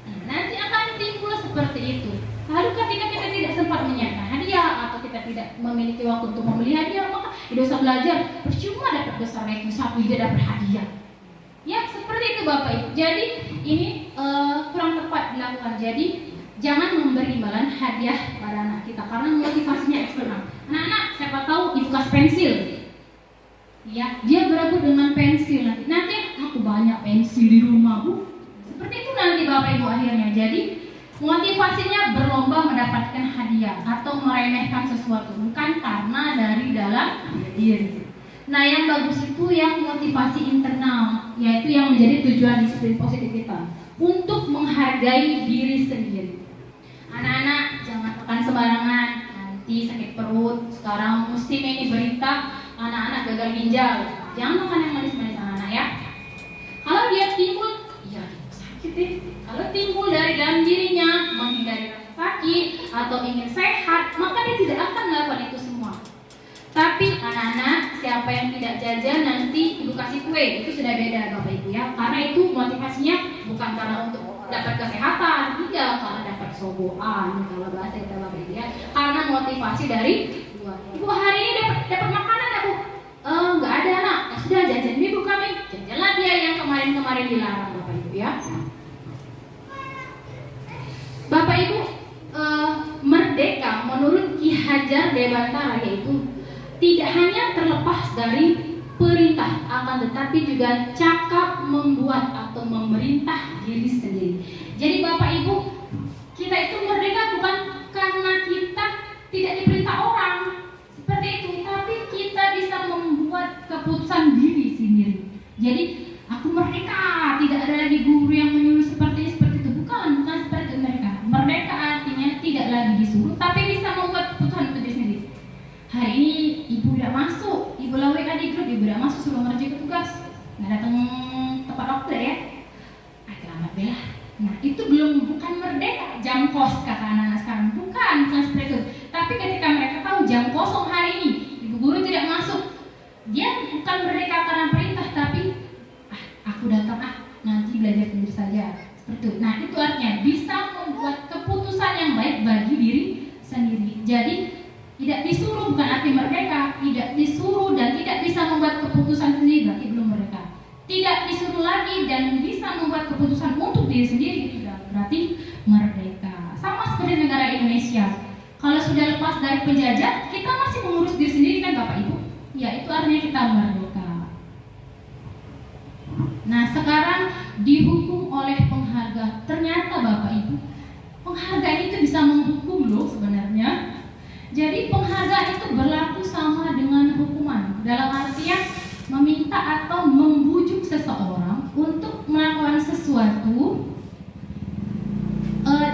Nah, nanti akan timbul seperti itu. Lalu ketika kita tidak sempat menyiapkan hadiah atau kita tidak memiliki waktu untuk membeli hadiah, maka tidak usah belajar, percuma dapat besar ranking 1 tidak dapat hadiah. Ya seperti itu Bapak Ibu. Jadi ini kurang tepat dilakukan. Jadi jangan memberi imbalan hadiah pada anak kita karena motivasinya eksternal. Anak-anak siapa tahu ibu kasih pensil, ya dia berebut dengan pensil. Nanti aku banyak pensil di rumah Bu. Seperti itu nanti Bapak Ibu akhirnya. Jadi motivasinya berlomba mendapatkan hadiah atau meremehkan sesuatu, bukan karena dari dalam diri. Nah yang bagus itu yang motivasi internal, yaitu yang menjadi tujuan disiplin positif kita untuk menghargai diri sendiri. Anak-anak jangan makan sembarangan, nanti sakit perut. Sekarang musim ini berita anak-anak gagal ginjal. Jangan makan yang manis-manis anak-anak ya. Kalau dia timbul, ya sakit deh. Kalau timbul dari dalam dirinya menghindari rasa sakit atau ingin sehat, maka dia tidak akan melakukan itu semua. Tapi anak-anak, siapa yang tidak jajan nanti ibu kasih kue, itu sudah beda Bapak Ibu ya. Karena itu motivasinya bukan karena untuk dapat kesehatan, tidak, karena dapat sogoan kalau bahasa kita Bapak Ibu ya. Karena motivasi dari luar. Ibu hari ini dapat makanan ya Bu? Enggak ada anak. Sudah jajan ibu kami. Jajanlah dia yang kemarin-kemarin dilarang Bapak Ibu ya. Bapak Ibu, merdeka menurut Ki Hajar Dewantara yaitu tidak hanya terlepas dari perintah, akan tetapi juga cakap membuat atau memerintah diri sendiri. Jadi Bapak Ibu, kita itu merdeka bukan karena kita tidak diperintah orang seperti itu, tapi kita bisa membuat keputusan diri sendiri. Jadi aku merdeka kos kata anak-anak sekarang. Bukan seperti itu. Tapi ketika mereka tahu jam kosong hari ini, ibu guru tidak masuk, dia bukan merdeka karena perintah, tapi aku datang nanti belajar sendiri saja. Seperti itu. Nah, itu artinya bisa membuat keputusan yang baik bagi diri sendiri. Jadi tidak disuruh bukan arti merdeka, tidak disuruh dan tidak bisa membuat keputusan sendiri berarti belum merdeka. Tidak disuruh lagi dan bisa membuat keputusan untuk diri sendiri itu berarti merdeka. Sama seperti negara Indonesia. Kalau sudah lepas dari penjajah, kita masih mengurus diri sendiri kan Bapak Ibu? Ya, itu artinya kita merdeka. Nah, sekarang dihukum oleh pengharga. Ternyata Bapak Ibu, penghargaan itu bisa menghukum loh sebenarnya. Jadi penghargaan itu berlaku sama dengan hukuman. Dalam artian meminta atau membujuk seseorang untuk melakukan sesuatu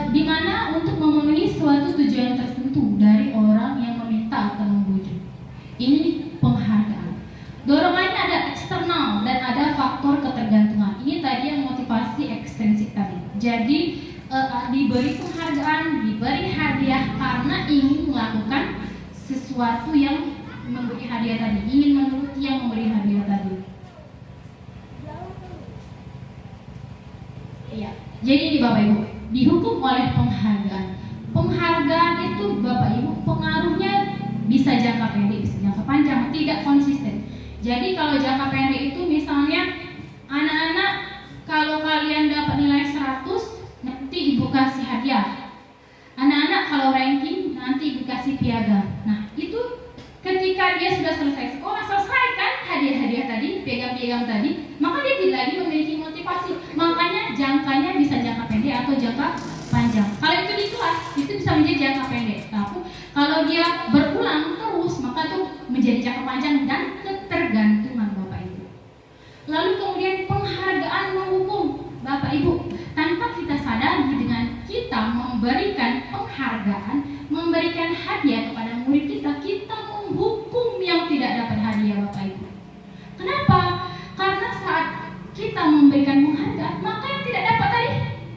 di mana untuk memenuhi suatu tujuan tertentu dari orang yang meminta atau membujuk. Ini penghargaan. Dorongannya ada eksternal dan ada faktor ketergantungan. Ini tadi yang motivasi ekstrinsik tadi. Jadi diberi penghargaan, diberi hadiah karena ingin melakukan sesuatu yang memberi hadiah tadi, ingin menuruti yang memberi hadiah tadi. Iya. Jadi di Bapak Ibu dihukum oleh penghargaan. Penghargaan itu Bapak Ibu pengaruhnya bisa jangka pendek, bisa jangka panjang, tidak konsisten. Jadi kalau jangka pendek itu misalnya anak-anak kalau kalian dapat nilai 100 nanti ibu kasih hadiah. Anak-anak kalau ranking nanti ibu kasih piagam. Nah, itu ketika dia sudah selesai sekolah, selesaikan hadiah-hadiah tadi, piagam-piagam tadi, maka dia tidak lagi memiliki motivasi. Makanya jangkanya bisa jangka pendek atau jangka panjang. Kalau itu di kelas, itu bisa menjadi jangka pendek. Tapi kalau dia berulang terus, maka itu menjadi jangka panjang dan ketergantungan Bapak Ibu. Lalu kemudian penghargaan menghukum Bapak Ibu. Tanpa kita sadari dengan kita memberikan penghargaan, memberikan hadiah kepada murid kita, kita menghukum yang tidak dapat hadiah Bapak Ibu. Kenapa? Karena saat kita memberikan penghargaan, maka yang tidak dapat tadi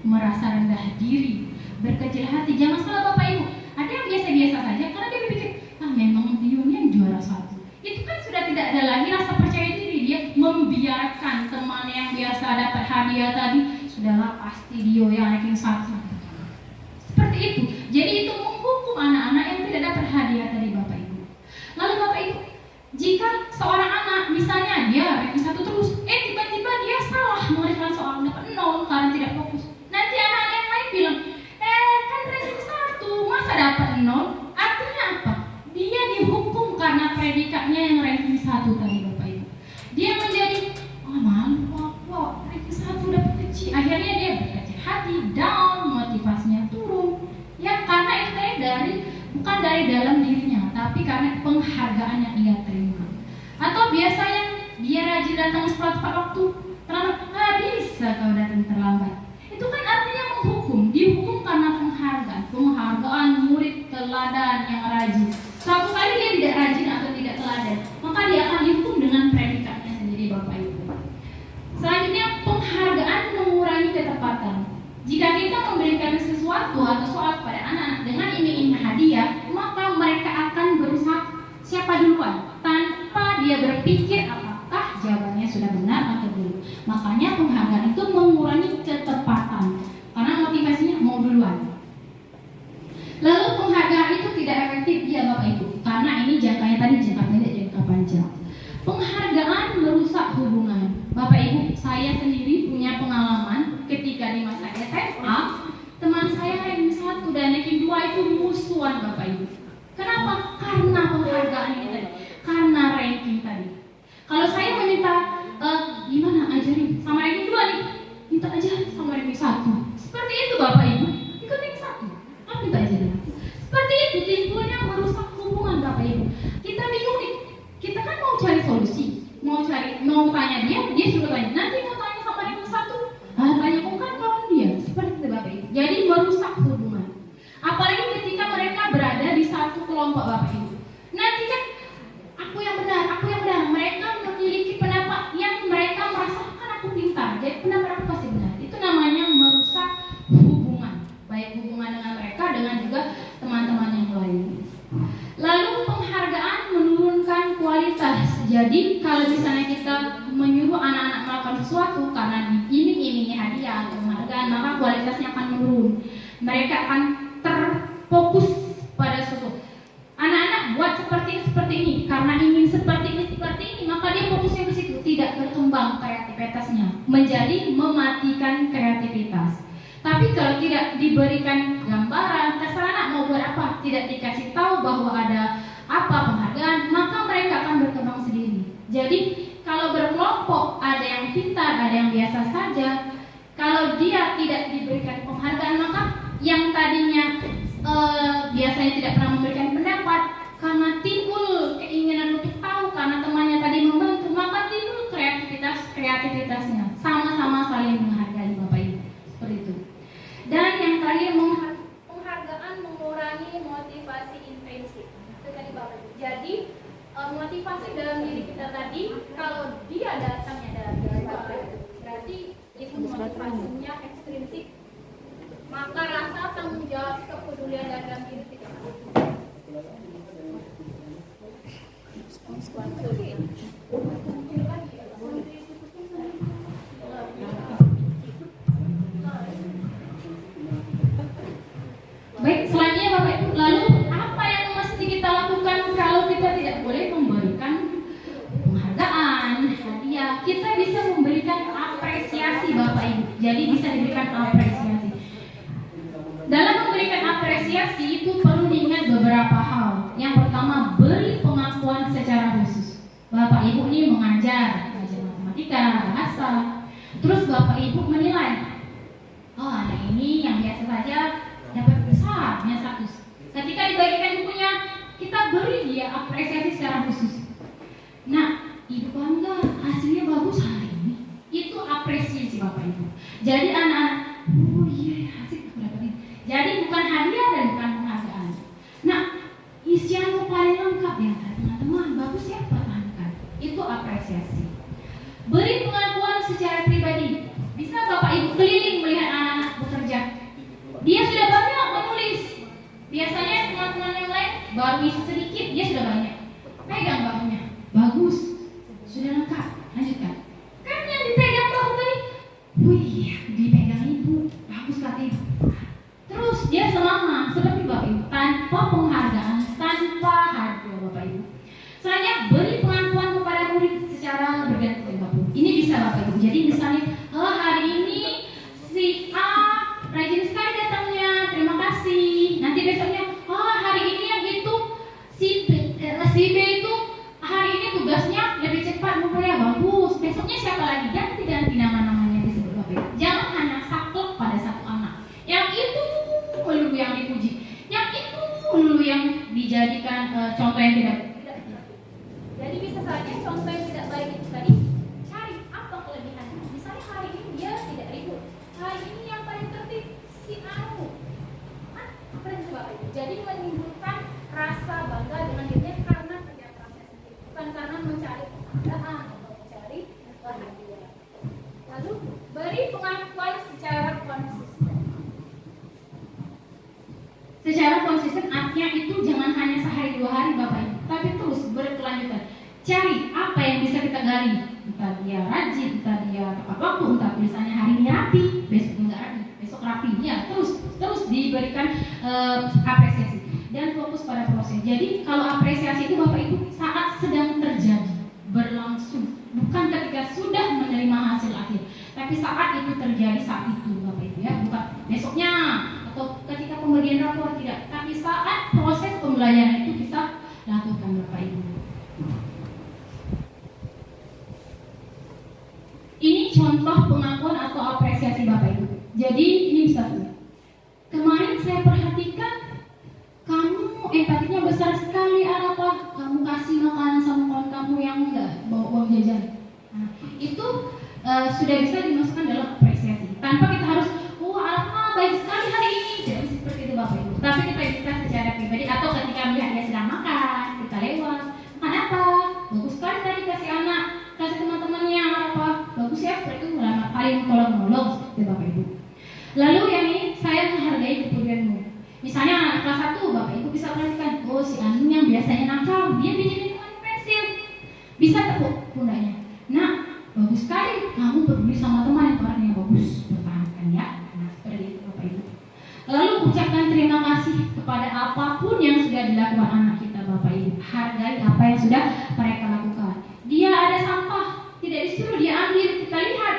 merasa rendah diri, berkecil hati. Jangan salah Bapak Ibu. Ada yang biasa-biasa saja karena dia berpikir, memang Dion yang juara satu. Itu kan sudah tidak ada lagi rasa percaya diri. Dia membiarkan teman yang biasa dapat hadiah tadi, sudahlah pasti Dio yang ranking 1. Seperti itu. Jadi itu menghukum anak-anak yang tidak dapat hadiah tadi Bapak Ibu. Lalu Bapak Ibu, jika seorang anak misalnya dia ranking 1 terus, tiba-tiba dia salah mengerjakan soal, dapat 0 karena tidak fokus. Nanti anak yang lain bilang, kan ranking 1, masa dapat 0? Artinya apa? Dia dihukum karena predikatnya yang ranking 1 tadi Bapak Ibu. Dia menjadi, malu aku, ranking 1 dapat kecil. Akhirnya dia berkecil hati, down, motivasinya turun. Ya karena itu bukan dari dalam dirinya, tapi karena penghargaan yang ia terima. Atau biasanya dia rajin datang tepat waktu, terlambat, nggak bisa kau datang terlambat. Itu kan artinya menghukum, dihukum karena penghargaan murid teladan yang rajin. Suatu kali dia tidak rajin atau tidak teladan, maka dia akan dihukum dengan predikatnya sendiri Bapak Ibu. Selanjutnya penghargaan mengurangi ketepatan. Jika kita memberikan sesuatu atau soal kepada anak-anak dengan iming-iming hadiah, maka mereka akan berusaha siapa duluan tanpa dia berpikir apakah jawabannya sudah benar atau belum. Makanya penghargaan itu mengurangi ketepatan karena motivasinya mau duluan. Lalu penghargaan itu tidak efektif ya Bapak Ibu, karena ini jangkanya tadi jangka pendek, jangka panjang. Penghargaan merusak hubungan. Bapak Ibu, saya sendiri punya pengalaman ketika di masa SMA, teman saya ranking 1 dan ranking 2 itu musuhan Bapak Ibu. Kenapa? Karena penghargaan ini tadi, karena ranking tadi. Kalau saya meminta, gimana ajarin sama ranking 2 nih, minta ajarin sama ranking 1. Seperti itu Bapak Ibu, ikut ranking 1, minta ajarin. Seperti itu timbulnya merusak hubungan Bapak Ibu. Kita bingung nih, kita kan mau cari solusi, mau tanya dia suruh tanya. Nanti mau tanya sama ranking 1, tanya bukan kawan dia. Seperti itu Bapak Ibu. Jadi merusak hubungan. Apalagi ketika mereka berada di satu kelompok Bapak Ibu. Nanti kan aku yang benar. Mereka memiliki pendapat yang mereka merasakan aku pintar. Jadi pendapat aku pasti benar. Itu namanya merusak hubungan. Baik baik hubungan dengan mereka dengan juga teman-teman yang lain. Lalu penghargaan menurunkan kualitas. Jadi kalau misalnya kita menyuruh anak-anak melakukan sesuatu karena diiming-imingi hadiah atau penghargaan, maka kualitasnya akan menurun. Mereka akan terfokus pada sesuatu. Anak-anak buat seperti ini karena ingin seperti ini, maka dia fokusnya ke situ, tidak berkembang kreativitasnya, menjadi mematikan kreativitas. Tapi kalau tidak diberikan gambaran, terserah anak mau buat apa, tidak dikasih tahu bahwa ada apa penghargaan, maka mereka akan berkembang sendiri. Jadi kalau berkelompok, ada yang pintar, ada yang biasa saja. Kalau dia tidak diberikan penghargaan, maka yang tadinya biasanya tidak pernah memberikan pendapat, karena timbul keinginan untuk tahu, karena temannya tadi membantu, maka timbul kreativitasnya. Sama-sama saling menghargai Bapak Ibu, seperti itu. Dan yang terakhir, penghargaan mengurangi motivasi intrinsik. Itu tadi Bapak Ibu. Jadi motivasi dalam diri kita tadi, kalau dia datangnya dari Bapak Ibu, berarti itu motivasinya ekstrinsik, maka rasa tanggung jawab kepedulian dalam diri kita. Baik, selanjutnya Bapak Ibu, lalu apa yang mesti kita lakukan kalau kita tidak boleh memberikan penghargaan, hadiah? Kita bisa memberikan apresiasi Bapak Ibu. Jadi bisa diberikan apresiasi. Dalam memberikan apresiasi itu perlu diingat beberapa hal. Yang pertama, beri pengakuan secara khusus. Bapak Ibu ini mengajar matematika, bahasa. Terus Bapak Ibu menilai, oh anak ini yang biasa saja dapat besarnya 100. Ketika dibagikan bukunya, kita beri dia apresiasi secara khusus. Nah, Ibu bangga, hasilnya bagus hari ini. Itu apresiasi Bapak Ibu. Jadi anak-anak, oh iya hasil berapa ini. Jadi bukan hadiah dan bukan penghargaan. Nah, isian paling lengkap ya teman-teman, bagus ya pertahankan. Itu apresiasi. Beri pengakuan secara pribadi. Bisa Bapak Ibu keliling melihat anak-anak bekerja. Dia sudah banyak menulis. Biasanya teman-teman yang lain baru isi sedikit, dia sudah banyak. Pegang bahunya, bagus, sudah lengkap. Lanjutkan. Kan yang dipegang bahu tadi, wih, dipegang Ibu, bagus kata Ibu. Terus dia semangat seperti Bapak Ibu, tanpa penghargaan, tanpa hadiah Bapak Ibu. Selanjutnya, beri pengakuan kepada murid secara berganti Bapak Ibu. Ini bisa Bapak Ibu. Jadi misalnya, hari ini si A rajin sekali datangnya, terima kasih. Nanti besoknya, hari ini yang itu si B itu hari ini tugasnya lebih cepat ngumpulnya, bagus. Besoknya siapa lagi? Ganti nama-namanya disebut Bapak Ibu. Jangan hanya saklek pada satu anak. Yang itu melulu yang dipuji, yang itu melulu yang dijadikan contoh yang tidak. Jadi bisa saja contoh yang tidak baik itu tadi, cari apa kelebihannya. Misalnya hari ini dia tidak ribut, hari ini yang paling tertib si Anu. Apa yang Bapak Ibu? Jadi menimbulkan rasa bangga dengan dirinya karena kerja kerasnya sendiri, bukan karena mencari penghargaan atau mencari bahagia. Lalu beri pengakuan secara konsisten. Secara konsisten artinya itu jangan hanya sehari 2 hari Bapak Ibu, tapi terus berkelanjutan. Cari apa yang bisa kita gali. Entah dia rajin, entah dia tepat waktu, entah tulisannya hari ini rapi, besok enggak rapi, besok rapi. Ya, terus diberikan apresiasi dan fokus pada proses. Jadi kalau apresiasi itu Bapak Ibu saat sedang terjadi, berlangsung, bukan ketika sudah menerima hasil akhir, tapi saat itu terjadi saat itu Bapak Ibu ya, bukan besoknya atau ketika pemberian rapor, tidak, tapi saat proses pembelajaran itu kita lakukan Bapak Ibu. Ini contoh pengakuan atau apresiasi Bapak Ibu. Jadi ini bisa tuh. Kemarin saya perhatikan kamu empatinya besar sekali, apa? Kamu kasih makanan sama kawan kamu yang enggak bawa uang jajan. Nah, itu sudah bisa dimasukkan dalam apresiasi. Tanpa kita harus, Alfa baik sekali hari ini. Tidak seperti itu Bapak Ibu. Tapi kita bisa secara pribadi atau ketika melihat dia sedang makan, kita lewat. Makan apa? Bagus sekali tadi kasih anak, kasih teman-temannya apa? Bagus ya, seperti itu paling tolong-menolong seperti Bapak Ibu. Lalu yang ini saya menghargai kelas 1 Bapak Ibu bisa perhatikan, oh si Anu yang biasanya nakal, dia pinjemin teman pensil, bisa tepuk pundaknya. Nah, bagus sekali, kamu peduli sama teman yang bagus, pertahankan ya. Nah, seperti itu Bapak Ibu. Lalu ucapkan terima kasih kepada apapun yang sudah dilakukan anak kita Bapak Ibu. Hargai apa yang sudah mereka lakukan. Dia ada sampah, tidak disuruh dia ambil, kita lihat,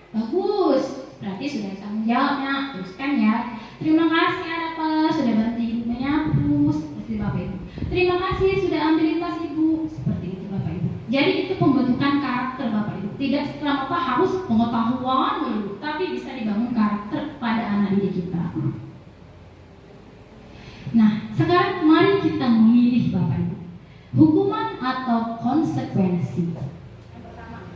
bagus, berarti sudah tanggung jawabnya, teruskan ya. Terima kasih anak sudah bantu ibu menyapu, seperti Bapak Ibu. Terima kasih sudah ambil tas ibu, seperti itu Bapak Ibu. Jadi itu pembentukan karakter Bapak Ibu. Tidak selamanya harus pengetahuan dulu, tapi bisa dibangun karakter pada anak didik kita. Nah, sekarang mari kita memilih Bapak Ibu, hukuman atau konsekuensi. Yang pertama,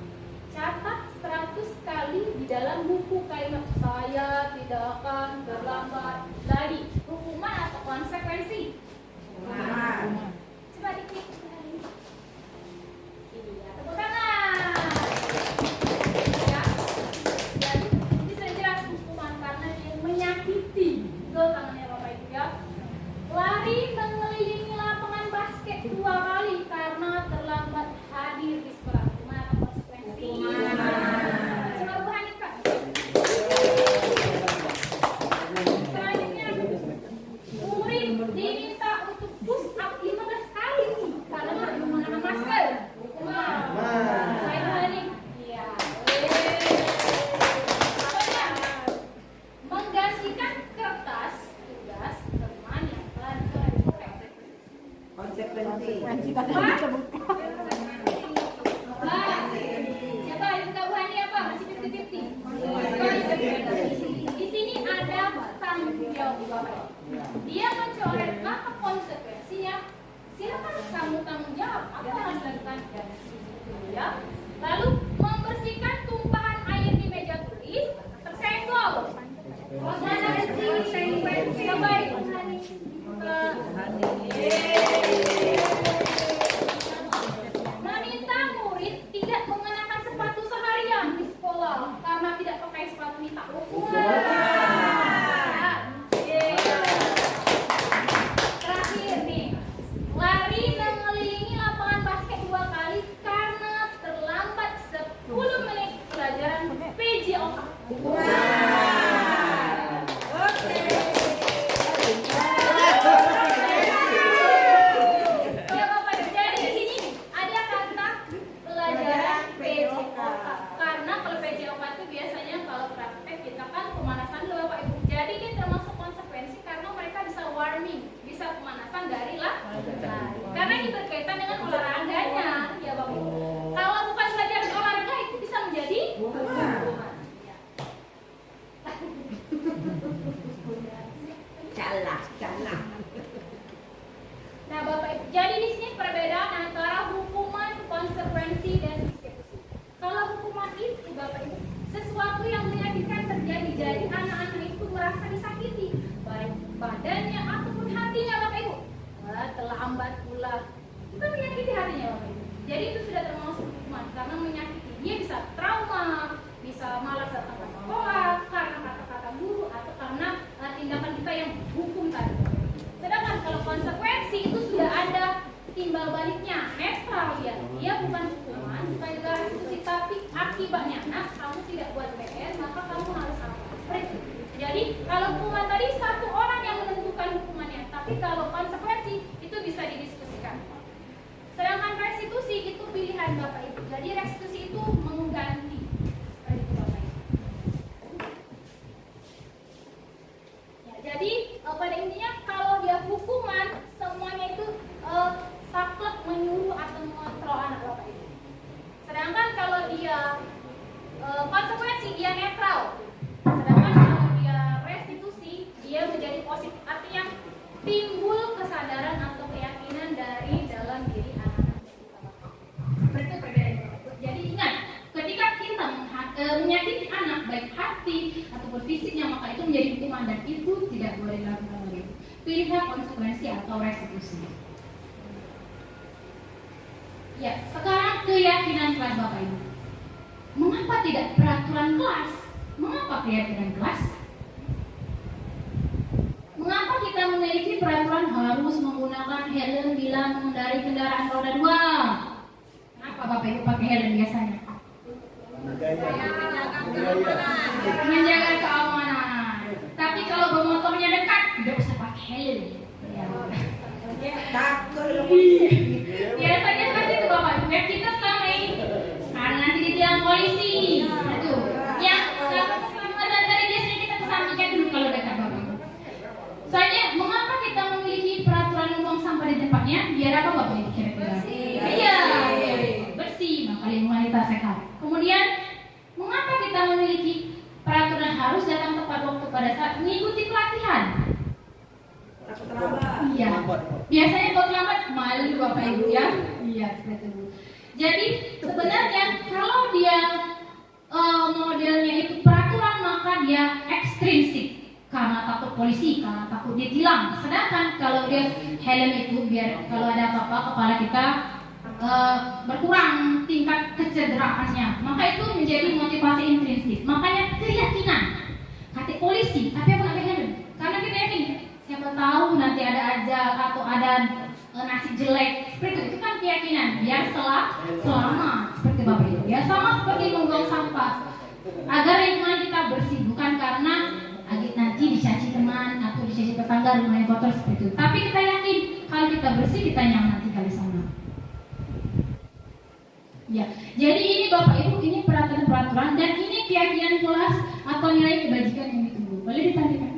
catat 100 kali di dalam buku kalimat saya tidak akan terlambat lagi. Hukuman atau konsekuensi? Hukuman. Coba dikit. Ini ya, tepuk tangan. Ya. Jadi bisa jelas hukuman karena dia menyakiti. Betul tangannya Bapak Ibu ya. Lari mengelilingi lapangan basket 2 kali karena terlambat hadir di sekolah. Hukuman atau konsekuensi? Coba Bu Hanika. Selanjutnya, murid diminta untuk push up 15 kali karena belum menggunakan masker. Hukuman. Baik Bu Hanik. Iya. Apanya? Menggantikan kertas tugas teman yang telah dikorek. Konsekuensi. Coba yang tahu Hani apa? Masih 50-50. Di sini ada tanggung jawab Bapak. Dia mencoret maka konsekuensinya. Silakan kamu tanggung jawab apa yang harus dilakukan dan ya. Lalu membersihkan tumpahan air di meja tulis tersenggol. Konsekuensi Coba Ibu Hani. Meminta murid tidak mengenakan sepatu seharian di sekolah karena tidak pakai sepatu minta hukuman. Terakhir nih, lari mengelilingi lapangan basket 2 kali karena terlambat 10 menit pelajaran PJOK. Ya Bapak, jadi di sini ada kata pelajaran PJOK. Karena kalau PJOK itu biasanya kalau praktek kita kan pemanasan dulu Bapak Ibu. Jadi ini termasuk konsekuensi karena mereka bisa warming, bisa pemanasan dari lari. Karena ini berkaitan dengan olahraganya, ya Bapak Ibu. Kalau bukan pelajaran olahraga itu bisa menjadi hukuman. Calah. Nah, Bapak Ibu, jadi di sini perbedaan antara hukuman, konsekuensi, dan eksekusi. Kalau hukuman itu, Bapak Ibu, sesuatu yang menyakitkan terjadi, jadi anak-anak itu merasa disakiti, baik badannya ataupun hatinya, Bapak Ibu. Terlambat pula, itu menyakiti hatinya, Bapak Ibu. Jadi itu sudah termasuk hukuman karena menyakiti. Dia bisa trauma, bisa malas datang ke sekolah karena kata-kata guru atau karena tindakan kita yang hukum tadi. Sedangkan kalau konsekuensi itu sudah ada timbal baliknya, netral ya. Dia bukan hukuman, bukan juga restitusi, tapi akibatnya, nah kamu tidak buat PR, maka kamu harus apa? Seperti itu. Jadi kalau hukuman tadi satu orang yang menentukan hukumannya, tapi kalau konsekuensi itu bisa didiskusikan. Sedangkan restitusi itu pilihan Bapak Ibu. Jadi restitusi itu mengganti. Seperti itu Bapak Ibu. Ya, jadi pada intinya kalau dia hukuman semuanya itu saklek menyuruh atau mengontrol anak Bapak Ibu. Sedangkan kalau dia konsekuensi dia netral. Sedangkan kalau dia restitusi dia menjadi positif. Artinya timbul kesadaran atau keyakinan dari dalam diri anak-anak kita. Seperti itu perbedaannya. Jadi ingat, ketika kita menyakiti anak baik hati ataupun fisiknya, maka itu menjadi hukuman dan itu tidak boleh dilakukan lagi. Pilihlah konsekuensi atau restitusi. Ya, sekarang keyakinan kelas Bapak Ibu. Mengapa tidak peraturan kelas? Mengapa keyakinan kelas? Mengapa kita memiliki peraturan harus menggunakan helm bila mengendarai kendaraan roda 2. Kenapa Bapak Ibu pakai helm biasanya? Menjaga keamanan. Tapi kalau bermotornya dekat, tidak usah pakai helm. Ya. Takut. Biasanya seperti itu Bapak Ibu. Ya, kita selama ini karena nanti ditilang polisi. Itu. Yang keselamatan tadi biasanya kita kesampingkan dulu kalau dekat Bapak Ibu. Soalnya mengapa kita memiliki peraturan membuang sampah di tempatnya? Biar apa Bapak Ibu kira-kira? Iya, bersih, maka lingkungan kita sehat. Kemudian mengapa kita memiliki peraturan harus datang tepat waktu pada saat mengikuti pelatihan? Iya. Biasanya kalau terlambat malu Bapak Ibu ya. Iya, seperti itu. Jadi sebenarnya kalau dia modelnya itu peraturan maka dia ekstrinsik karena takut polisi, karena takut ditilang. Sedangkan kalau dia helm itu biar kalau ada apa-apa kepala kita berkurang tingkat kecederaannya. Maka itu menjadi motivasi intrinsik. Makanya keyakinan kata polisi, tapi apa pakai helm? Karena kita yakin siapa tahu nanti ada ajal atau ada nasib jelek. Seperti itu kan keyakinan. Biar selamat seperti Bapak Ibu. Ya sama seperti membuang sampah. Agar lingkungan kita bersih, bukan karena nanti dicaci teman atau dicaci tetangga rumahnya kotor seperti itu. Tapi kita yakin kalau kita bersih kita nyaman tinggal di sana. Ya, jadi ini Bapak Ibu ini peraturan-peraturan dan ini keyakinan kelas atau nilai kebajikan yang ditunggu. Boleh ditampilkan?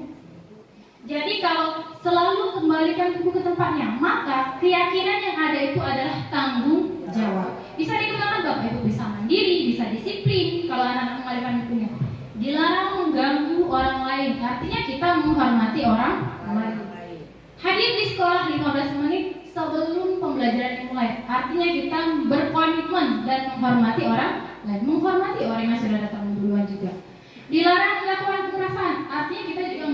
Jadi kalau selalu kembalikan tubuh ke tempatnya, maka keyakinan yang ada itu adalah tanggung jawab. Bisa dikembangkan Bapak Ibu, bisa mandiri, bisa disiplin. Kalau anak-anak mengembalikan tubuhnya, dilarang mengganggu orang lain. Artinya kita menghormati orang lain. Hadir di sekolah 15 menit sebelum pembelajaran dimulai. Artinya kita berkomitmen dan menghormati orang lain, menghormati orang yang sudah datang duluan juga. Dilarang melakukan kekerasan, artinya kita juga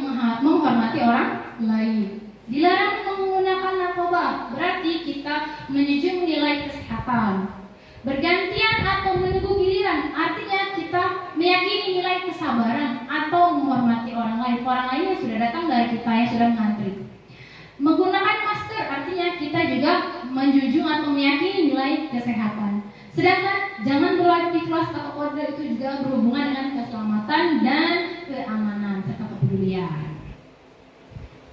menghormati orang lain. Dilarang menggunakan narkoba, berarti kita menjunjung nilai kesehatan. Bergantian atau menunggu giliran, artinya kita meyakini nilai kesabaran atau menghormati orang lain. Orang lain yang sudah datang dari kita yang sudah mengantri. Menggunakan masker, artinya kita juga menjunjung atau meyakini nilai kesehatan. Sedangkan jangan berlatih di kelas atau kode itu juga berhubungan dengan keselamatan dan keamanan serta kepedulian.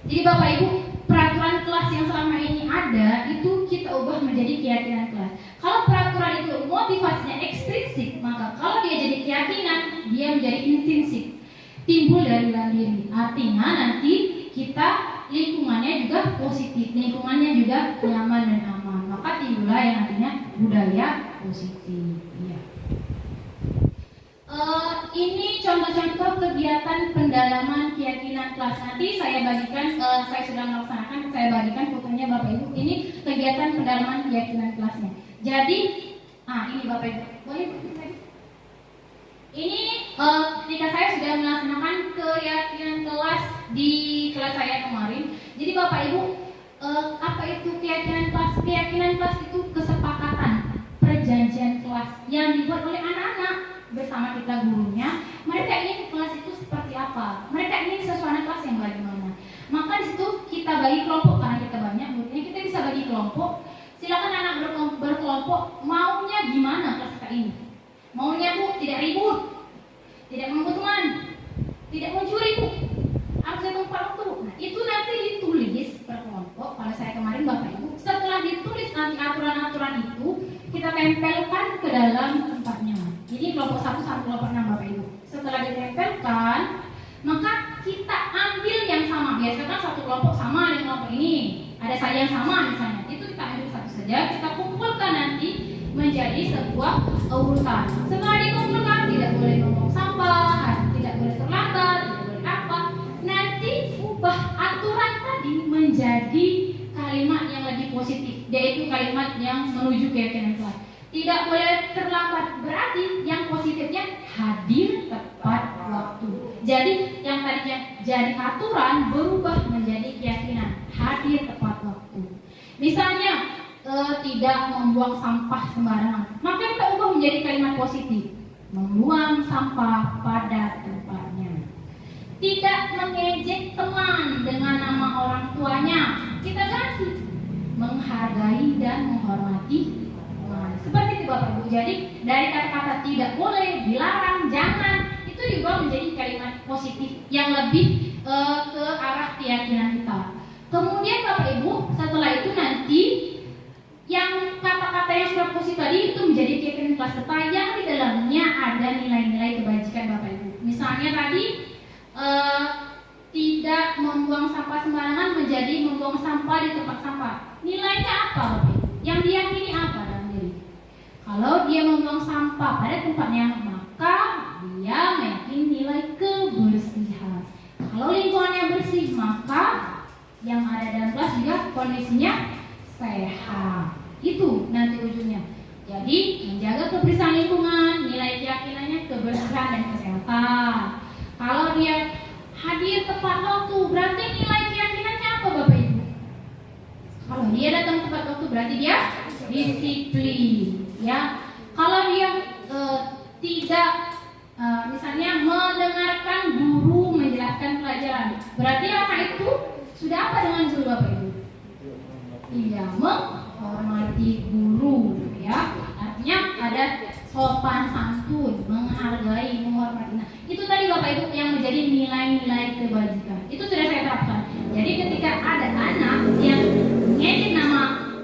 Jadi Bapak Ibu, peraturan kelas yang selama ini ada itu kita ubah menjadi keyakinan kelas. Kalau peraturan itu motivasinya ekstrinsik, maka kalau dia jadi keyakinan, dia menjadi intrinsik, timbul dari dalam diri. Artinya nanti kita lingkungannya juga positif, lingkungannya juga nyaman dan aman. Maka timbullah yang nantinya budaya positif. Ya. Ini contoh-contoh kegiatan pendalaman keyakinan kelas. Nanti saya bagikan, saya sudah melaksanakan, saya bagikan fotonya Bapak Ibu. Ini kegiatan pendalaman keyakinan kelasnya. Jadi, ini Bapak Ibu, boleh lagi? Ini ketika saya sudah melaksanakan keyakinan kelas di kelas saya kemarin. Jadi Bapak Ibu, apa itu keyakinan kelas? Keyakinan kelas itu kesepakatan, perjanjian kelas yang dibuat oleh anak-anak bersama kita gurunya. Mereka ingin kelas itu seperti apa? Mereka ingin suasana kelas yang bagaimana? Maka di situ kita bagi kelompok karena kita banyak muridnya, kita bisa bagi kelompok. Silakan anak berkelompok maunya gimana kelas kita ini? Maunya Bu tidak ribut, tidak mengganggu teman, tidak mencuri Bu, harus datang tepat waktu. Nah itu nanti ditulis per kelompok. Kalau saya kemarin Bapak Ibu, setelah ditulis nanti aturan-aturan itu kita tempelkan ke dalam tempatnya. Jadi kelompok 1 sampai kelompok 6 Bapak Ibu. Setelah ditempelkan, maka kita ambil yang sama. Biasanya kan satu kelompok sama dengan kelompok ini. Ada saya yang sama misalnya. Itu kita ambil satu saja, kita kumpulkan nanti menjadi sebuah urutan. Setelah dikumpulkan, tidak boleh ngomong sampah, tidak boleh terlambat, tidak boleh apa. Nanti ubah aturan tadi menjadi kalimat yang lebih positif, yaitu kalimat yang menuju keyakinan kelas. Tidak boleh terlambat, berarti yang positifnya hadir tepat waktu. Jadi yang tadinya jadi aturan berubah menjadi keyakinan, hadir tepat waktu. Misalnya tidak membuang sampah sembarangan, maka kita ubah menjadi kalimat positif, membuang sampah pada tempatnya. Tidak mengejek teman dengan nama orang tuanya. Jadi dari kata-kata tidak boleh, dilarang, jangan, itu juga menjadi kalimat positif yang lebih ke arah keyakinan kita. Kemudian Bapak Ibu, setelah itu nanti yang kata-kata yang sudah positif tadi itu menjadi keyakinan kelas kita yang di dalamnya ada nilai-nilai kebajikan Bapak Ibu. Misalnya tadi tidak membuang sampah sembarangan menjadi membuang sampah di tempat sampah. Nilainya apa Bapak Ibu? Yang diyakini apa dalam diri? Kalau dia membuang sampah pada tempatnya, maka dia meyakini nilai kebersihan. Kalau lingkungannya bersih, maka yang ada dalam kelas juga kondisinya sehat. Itu nanti ujungnya. Jadi menjaga kebersihan lingkungan, nilai keyakinannya kebersihan dan kesehatan. Kalau dia hadir tepat waktu, berarti nilai keyakinannya apa Bapak Ibu? Kalau dia datang tepat waktu, berarti dia disiplin, ya. Kalau dia tidak misalnya mendengarkan guru menjelaskan pelajaran, berarti anak itu sudah apa dengan guru Bapak Ibu? Iya, menghormati guru, ya. Artinya ada sopan santun, menghargai, menghormati. Nah, itu tadi Bapak Ibu yang menjadi nilai-nilai kebajikan. Itu sudah saya terapkan. Jadi ketika ada anak yang ngedit nama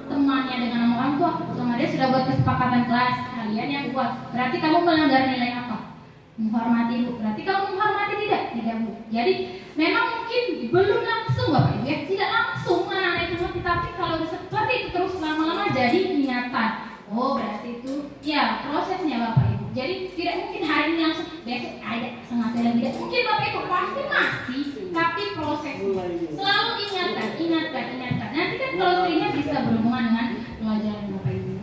temannya dengan nama orang tua, sama dia sudah buat kesepakatan kelas, kalian yang buat. Berarti kamu melanggar nilai apa? Menghormati Bu. Berarti kamu menghormati tidak? Tidak Bu. Jadi memang mungkin belum langsung Bapak Ibu, ya. Tidak langsung anak-anak itu mengerti, tapi kalau seperti itu terus lama-lama jadi ingatan. Oh berarti itu ya prosesnya Bapak Ibu. Jadi tidak mungkin hari ini langsung besok ada sengaja dan tidak mungkin Bapak Ibu, pasti masih, tapi proses selalu ingatkan. Nanti kan kalau seringnya bisa berhubungan dengan pelajaran Bapak Ibu.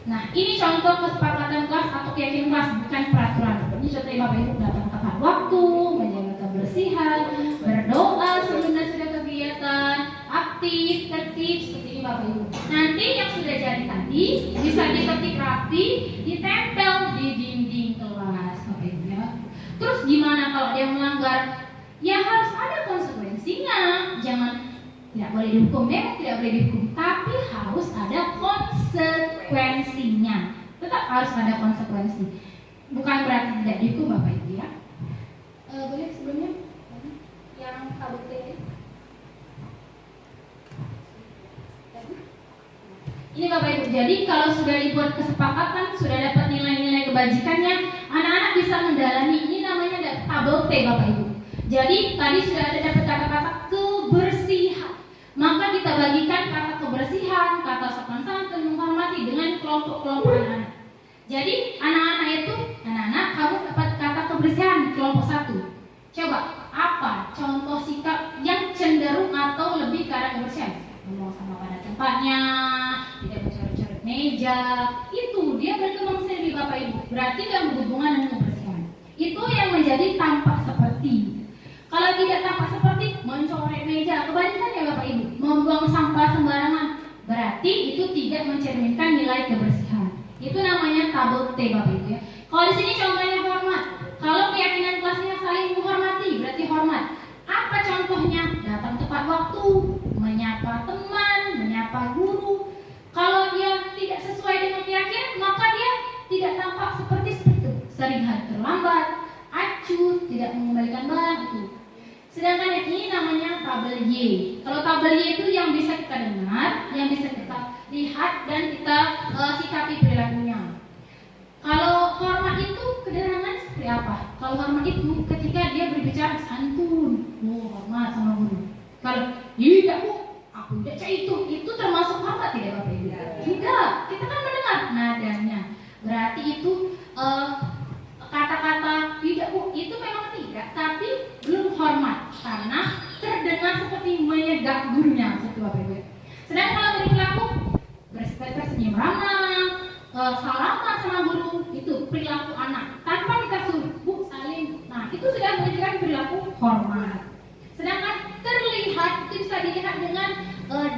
Nah ini contoh kesepakatan kelas atau keyakinan kelas, bukan peraturan. Ini contoh Bapak Ibu datang tepat waktu, menjaga kebersihan, berdoa sebelum dan sudah kegiatan, aktif, tertib seperti ini Bapak Ibu. Nanti yang sudah jadi tadi bisa diketik rapi, ditempel di dinding kelas Bapak Ibu, ya. Terus gimana kalau dia melanggar? Ya harus ada konsekuensinya. Jangan tidak boleh dihukum, memang tidak boleh dihukum, tapi harus ada konsekuensinya. Tetap harus ada konsekuensi. Bukan berarti tidak dihukum Bapak Ibu, ya. Boleh sebelumnya yang KBT. Ini Bapak Ibu, jadi kalau sudah dibuat kesepakatan, sudah dapat nilai-nilai kebajikannya, anak-anak bisa mendalami. Ini namanya tabel T Bapak Ibu. Jadi tadi sudah ada dapat kata-kata kebersihan, maka kita bagikan kata kebersihan, kata sopan santun, menghormati dengan kelompok-kelompok anak-anak. Jadi anak-anak itu, anak-anak kamu dapat kata kebersihan kelompok 1. Coba apa contoh sikap yang cenderung atau lebih ke arah kebersihan? Membuang sampah pada tempatnya, tidak mencoret-coret meja. Itu dia berkembang sendiri Bapak Ibu. Berarti tidak berhubungan dengan kebersihan. Itu yang menjadi tampak seperti. Kalau tidak tampak seperti mencoret meja, kebanyakan ya Bapak Ibu, membuang sampah sembarangan, berarti itu tidak mencerminkan nilai kebersihan. Itu namanya tabel T Bapak Ibu, ya. Kalau di sini contohnya hormat. Kalau keyakinan kelasnya saling menghormati, berarti hormat. Apa contohnya? Datang tepat waktu, menyapa teman, menyapa guru. Kalau dia tidak sesuai dengan keyakinan, maka dia tidak tampak seperti itu. Sering terlambat, acuh, tidak mengembalikan barang itu. Sedangkan yang ini namanya tabel Y. Kalau tabel Y itu yang bisa kita dengar, yang bisa kita lihat dan kita sikapi perilakunya. Kalau hormat itu kedengaran seperti apa? Kalau hormat itu ketika dia berbicara santun, hormat sama guru. Kalau tidak Bu, aku tidak itu termasuk hormat tidak Bapak Ibu? Tidak, kita kan mendengar nadanya. Berarti itu kata-kata tidak Bu, itu memang tidak, tapi belum hormat karena terdengar seperti menyegak gurunya, seperti Bapak Ibu. Sedangkan kalau berperilaku tersenyum ramah, salaman sama guru, itu perilaku anak tanpa kita suruh Bu salim. Nah itu sudah menunjukkan perilaku hormat. Sedangkan terlihat itu bisa dilihat dengan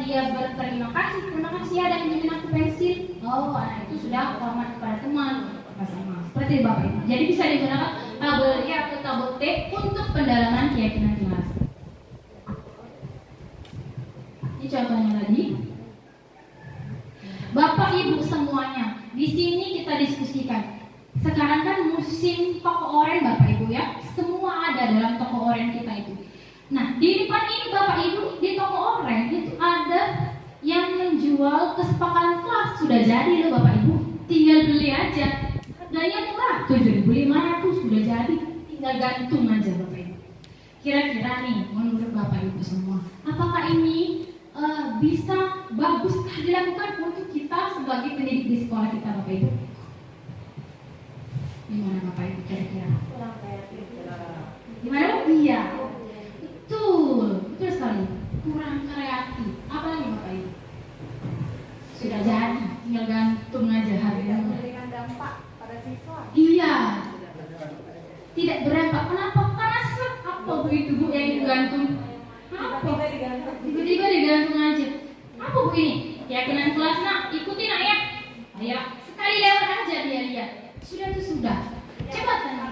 dia berterima kasih, terima kasih ada yang minjem aku pensil. Oh anak itu sudah hormat kepada teman, sama seperti Bapak Ibu. Jadi bisa digunakan tabel Y atau tabel T untuk pendalaman keyakinan kelas. Ini contohnya tadi. Bapak Ibu semuanya, di musim toko oren Bapak Ibu ya. Semua ada dalam toko oren kita itu. Nah, di depan ini Bapak Ibu, di toko oren itu ada yang menjual kesepakatan kelas. Sudah jadi loh Bapak Ibu, tinggal beli aja. Harganya murah, 7.500 sudah jadi. Tinggal gantung aja Bapak Ibu. Kira-kira nih, menurut Bapak Ibu semua, apakah ini bisa bagus dilakukan untuk kita sebagai pendidik di sekolah kita Bapak Ibu? Gimana Bapak Ibu kira-kira? Gimana? Iya, betul sekali. Kurang kreatif. Apa lagi Bapak Ibu? Sudah jadi, tinggal gantung aja harganya. Memberikan dampak pada siswa. Iya. Tidak berdampak. Kenapa? Karena apa Bu itu Bu yang digantung? Apa? Tiba-tiba digantung aja. Apa Bu ini? Keyakinan kelas nak, ikuti nak ya. Ayo, sekali lewat aja dia lihat. Sudah itu sudah. Coba tanya.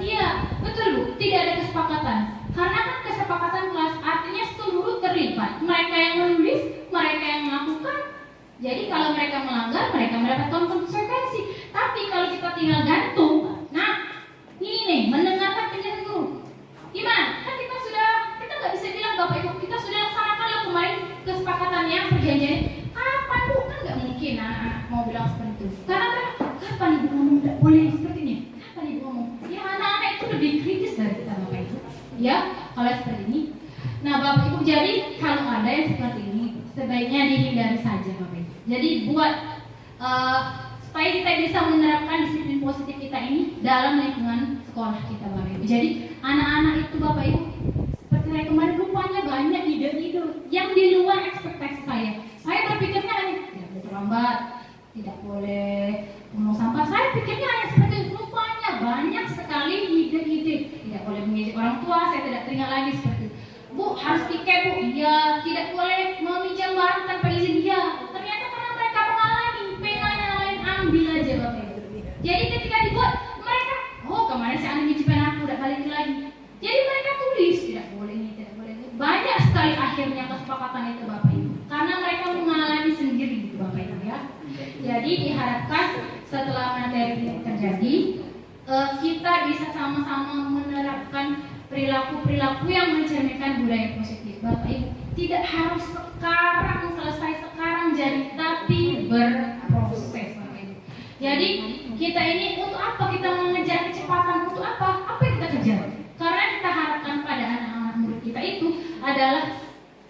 Iya, betul Bu. Tidak ada kesepakatan. Karena kan kesepakatan kelas artinya seluruh terlibat. Mereka yang menulis, mereka yang melakukan. Jadi kalau mereka melanggar, mereka mendapatkan konsekuensi. Tapi kalau kita tinggal gantung, nah ini nih mendengarkan penjelasan guru. Gimana? Kan kita nggak bisa bilang Bapak Ibu, kita sudah laksanakan loh kemarin kesepakatannya, perjanjian. Kapan Bu? Kan nggak mungkin anak-anak mau bilang seperti itu. Karena kapan Ibu ngomong tidak boleh seperti ini? Kapan Ibu ngomong? Ya anak-anak itu lebih kritis dari kita Bapak Ibu. Ya, kalau seperti ini. Nah Bapak Ibu, jadi kalau ada yang seperti ini, sebaiknya dihindari saja Bapak Ibu. Jadi buat supaya kita bisa menerapkan disiplin positif kita ini dalam lingkungan sekolah kita Bapak Ibu. Jadi anak-anak itu Bapak Ibu, seperti saya kemarin rupanya banyak ide-ide yang di luar ekspektasi saya. Saya berpikirnya hanya tidak boleh terlambat, tidak boleh buang sampah. Saya pikirnya hanya seperti itu. Rupanya banyak sekali ide-ide. Tidak boleh mengejek orang tua. Saya tidak teringat lagi seperti itu. Bu, harus piket Bu. Iya, tidak boleh meminjam barang tanpa izin dia. Ternyata karena mereka mengalami, penanya lain ambil aja Bapak Ibu. Jadi ketika dibuat, mereka, oh kemarin saya ambil minjem aku, udah balik lagi. Jadi mereka tulis, tidak boleh ini, tidak boleh ini. Banyak sekali akhirnya kesepakatan itu Bapak Ibu. Karena mereka mengalami sendiri gitu Bapak Ibu ya. Jadi diharapkan setelah materi ini terjadi, kita bisa sama-sama menerapkan perilaku-perilaku yang mencerminkan budaya positif Bapak Ibu. Tidak harus sekarang, selesai sekarang jadi, tapi berproses Bapak Ibu. Jadi kita ini untuk apa kita mengejar kecepatan? Untuk apa? Apa yang kita kejar? Karena kita harapkan pada anak-anak murid kita itu adalah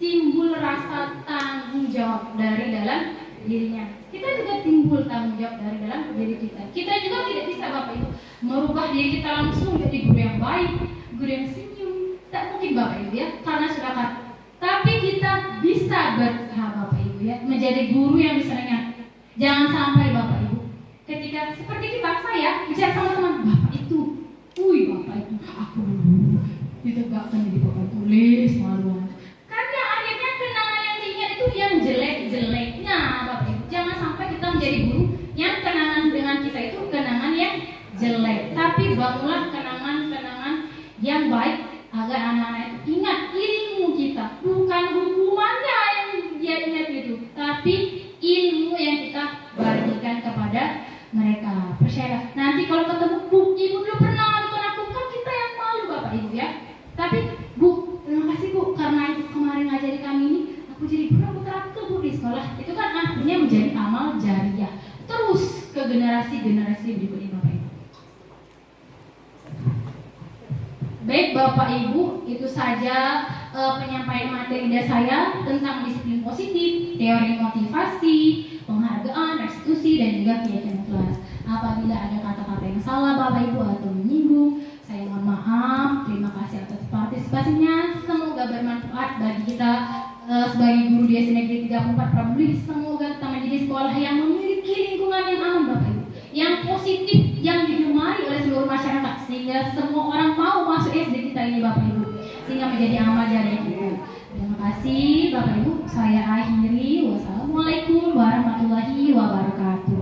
timbul rasa tanggung jawab dari dalam dirinya. Kita juga timbul tanggung jawab dari dalam diri kita. Kita juga tidak bisa Bapak Ibu merubah diri kita langsung jadi guru yang baik, guru yang senyum. Tak mungkin Bapak Ibu ya, karena sudah kan. Tapi kita bisa berusaha Bapak Ibu ya, menjadi guru yang bisa ingat. Jangan sampai Bapak Ibu ketika seperti kita, saya bicara sama teman, Bapak itu, Bapak itu, aku ditegakkan jadi Bapak tulis malu. Karena akhirnya kenangan yang diingat itu yang jelek-jeleknya Bapak Ibu. Jangan sampai kita menjadi guru yang kenangan dengan kita itu kenangan yang jelek. Tapi bangunlah kenangan-kenangan yang baik agar anak-anak itu ingat ilmu kita. Bukan hukumannya yang dia ingat itu, tapi ilmu yang kita bagikan kepada mereka. Percaya nanti kalau ketemu Bu, Ibu dulu pernah lakukan aku, kan kita yang malu Bapak Ibu ya. Tapi Bu, terima kasih Bu, karena Ibu kemarin ngajari kami ini, aku jadi guru, aku terapkan Bu di sekolah. Itu kan akhirnya menjadi amal jariah terus ke generasi-generasi berikutnya Bapak Ibu. Baik Bapak Ibu, itu saja penyampaian materi dari saya tentang disiplin positif, teori motivasi, penghargaan, restitusi, dan juga keyakinan kelas. Apabila ada kata-kata yang salah Bapak Ibu atau menyinggung, saya mohon maaf. Terima kasih atas partisipasinya. Semoga bermanfaat bagi kita sebagai guru di SD Negeri 34 Prabudi. Semoga kita menjadi sekolah yang memiliki lingkungan yang aman Bapak Ibu, yang positif, yang digemari oleh seluruh masyarakat, sehingga semua orang mau masuk SD kita ini Bapak Ibu, sehingga menjadi amal jariah kita. Terima kasih Bapak Ibu. Saya akhiri. Wassalamualaikum warahmatullahi wabarakatuh.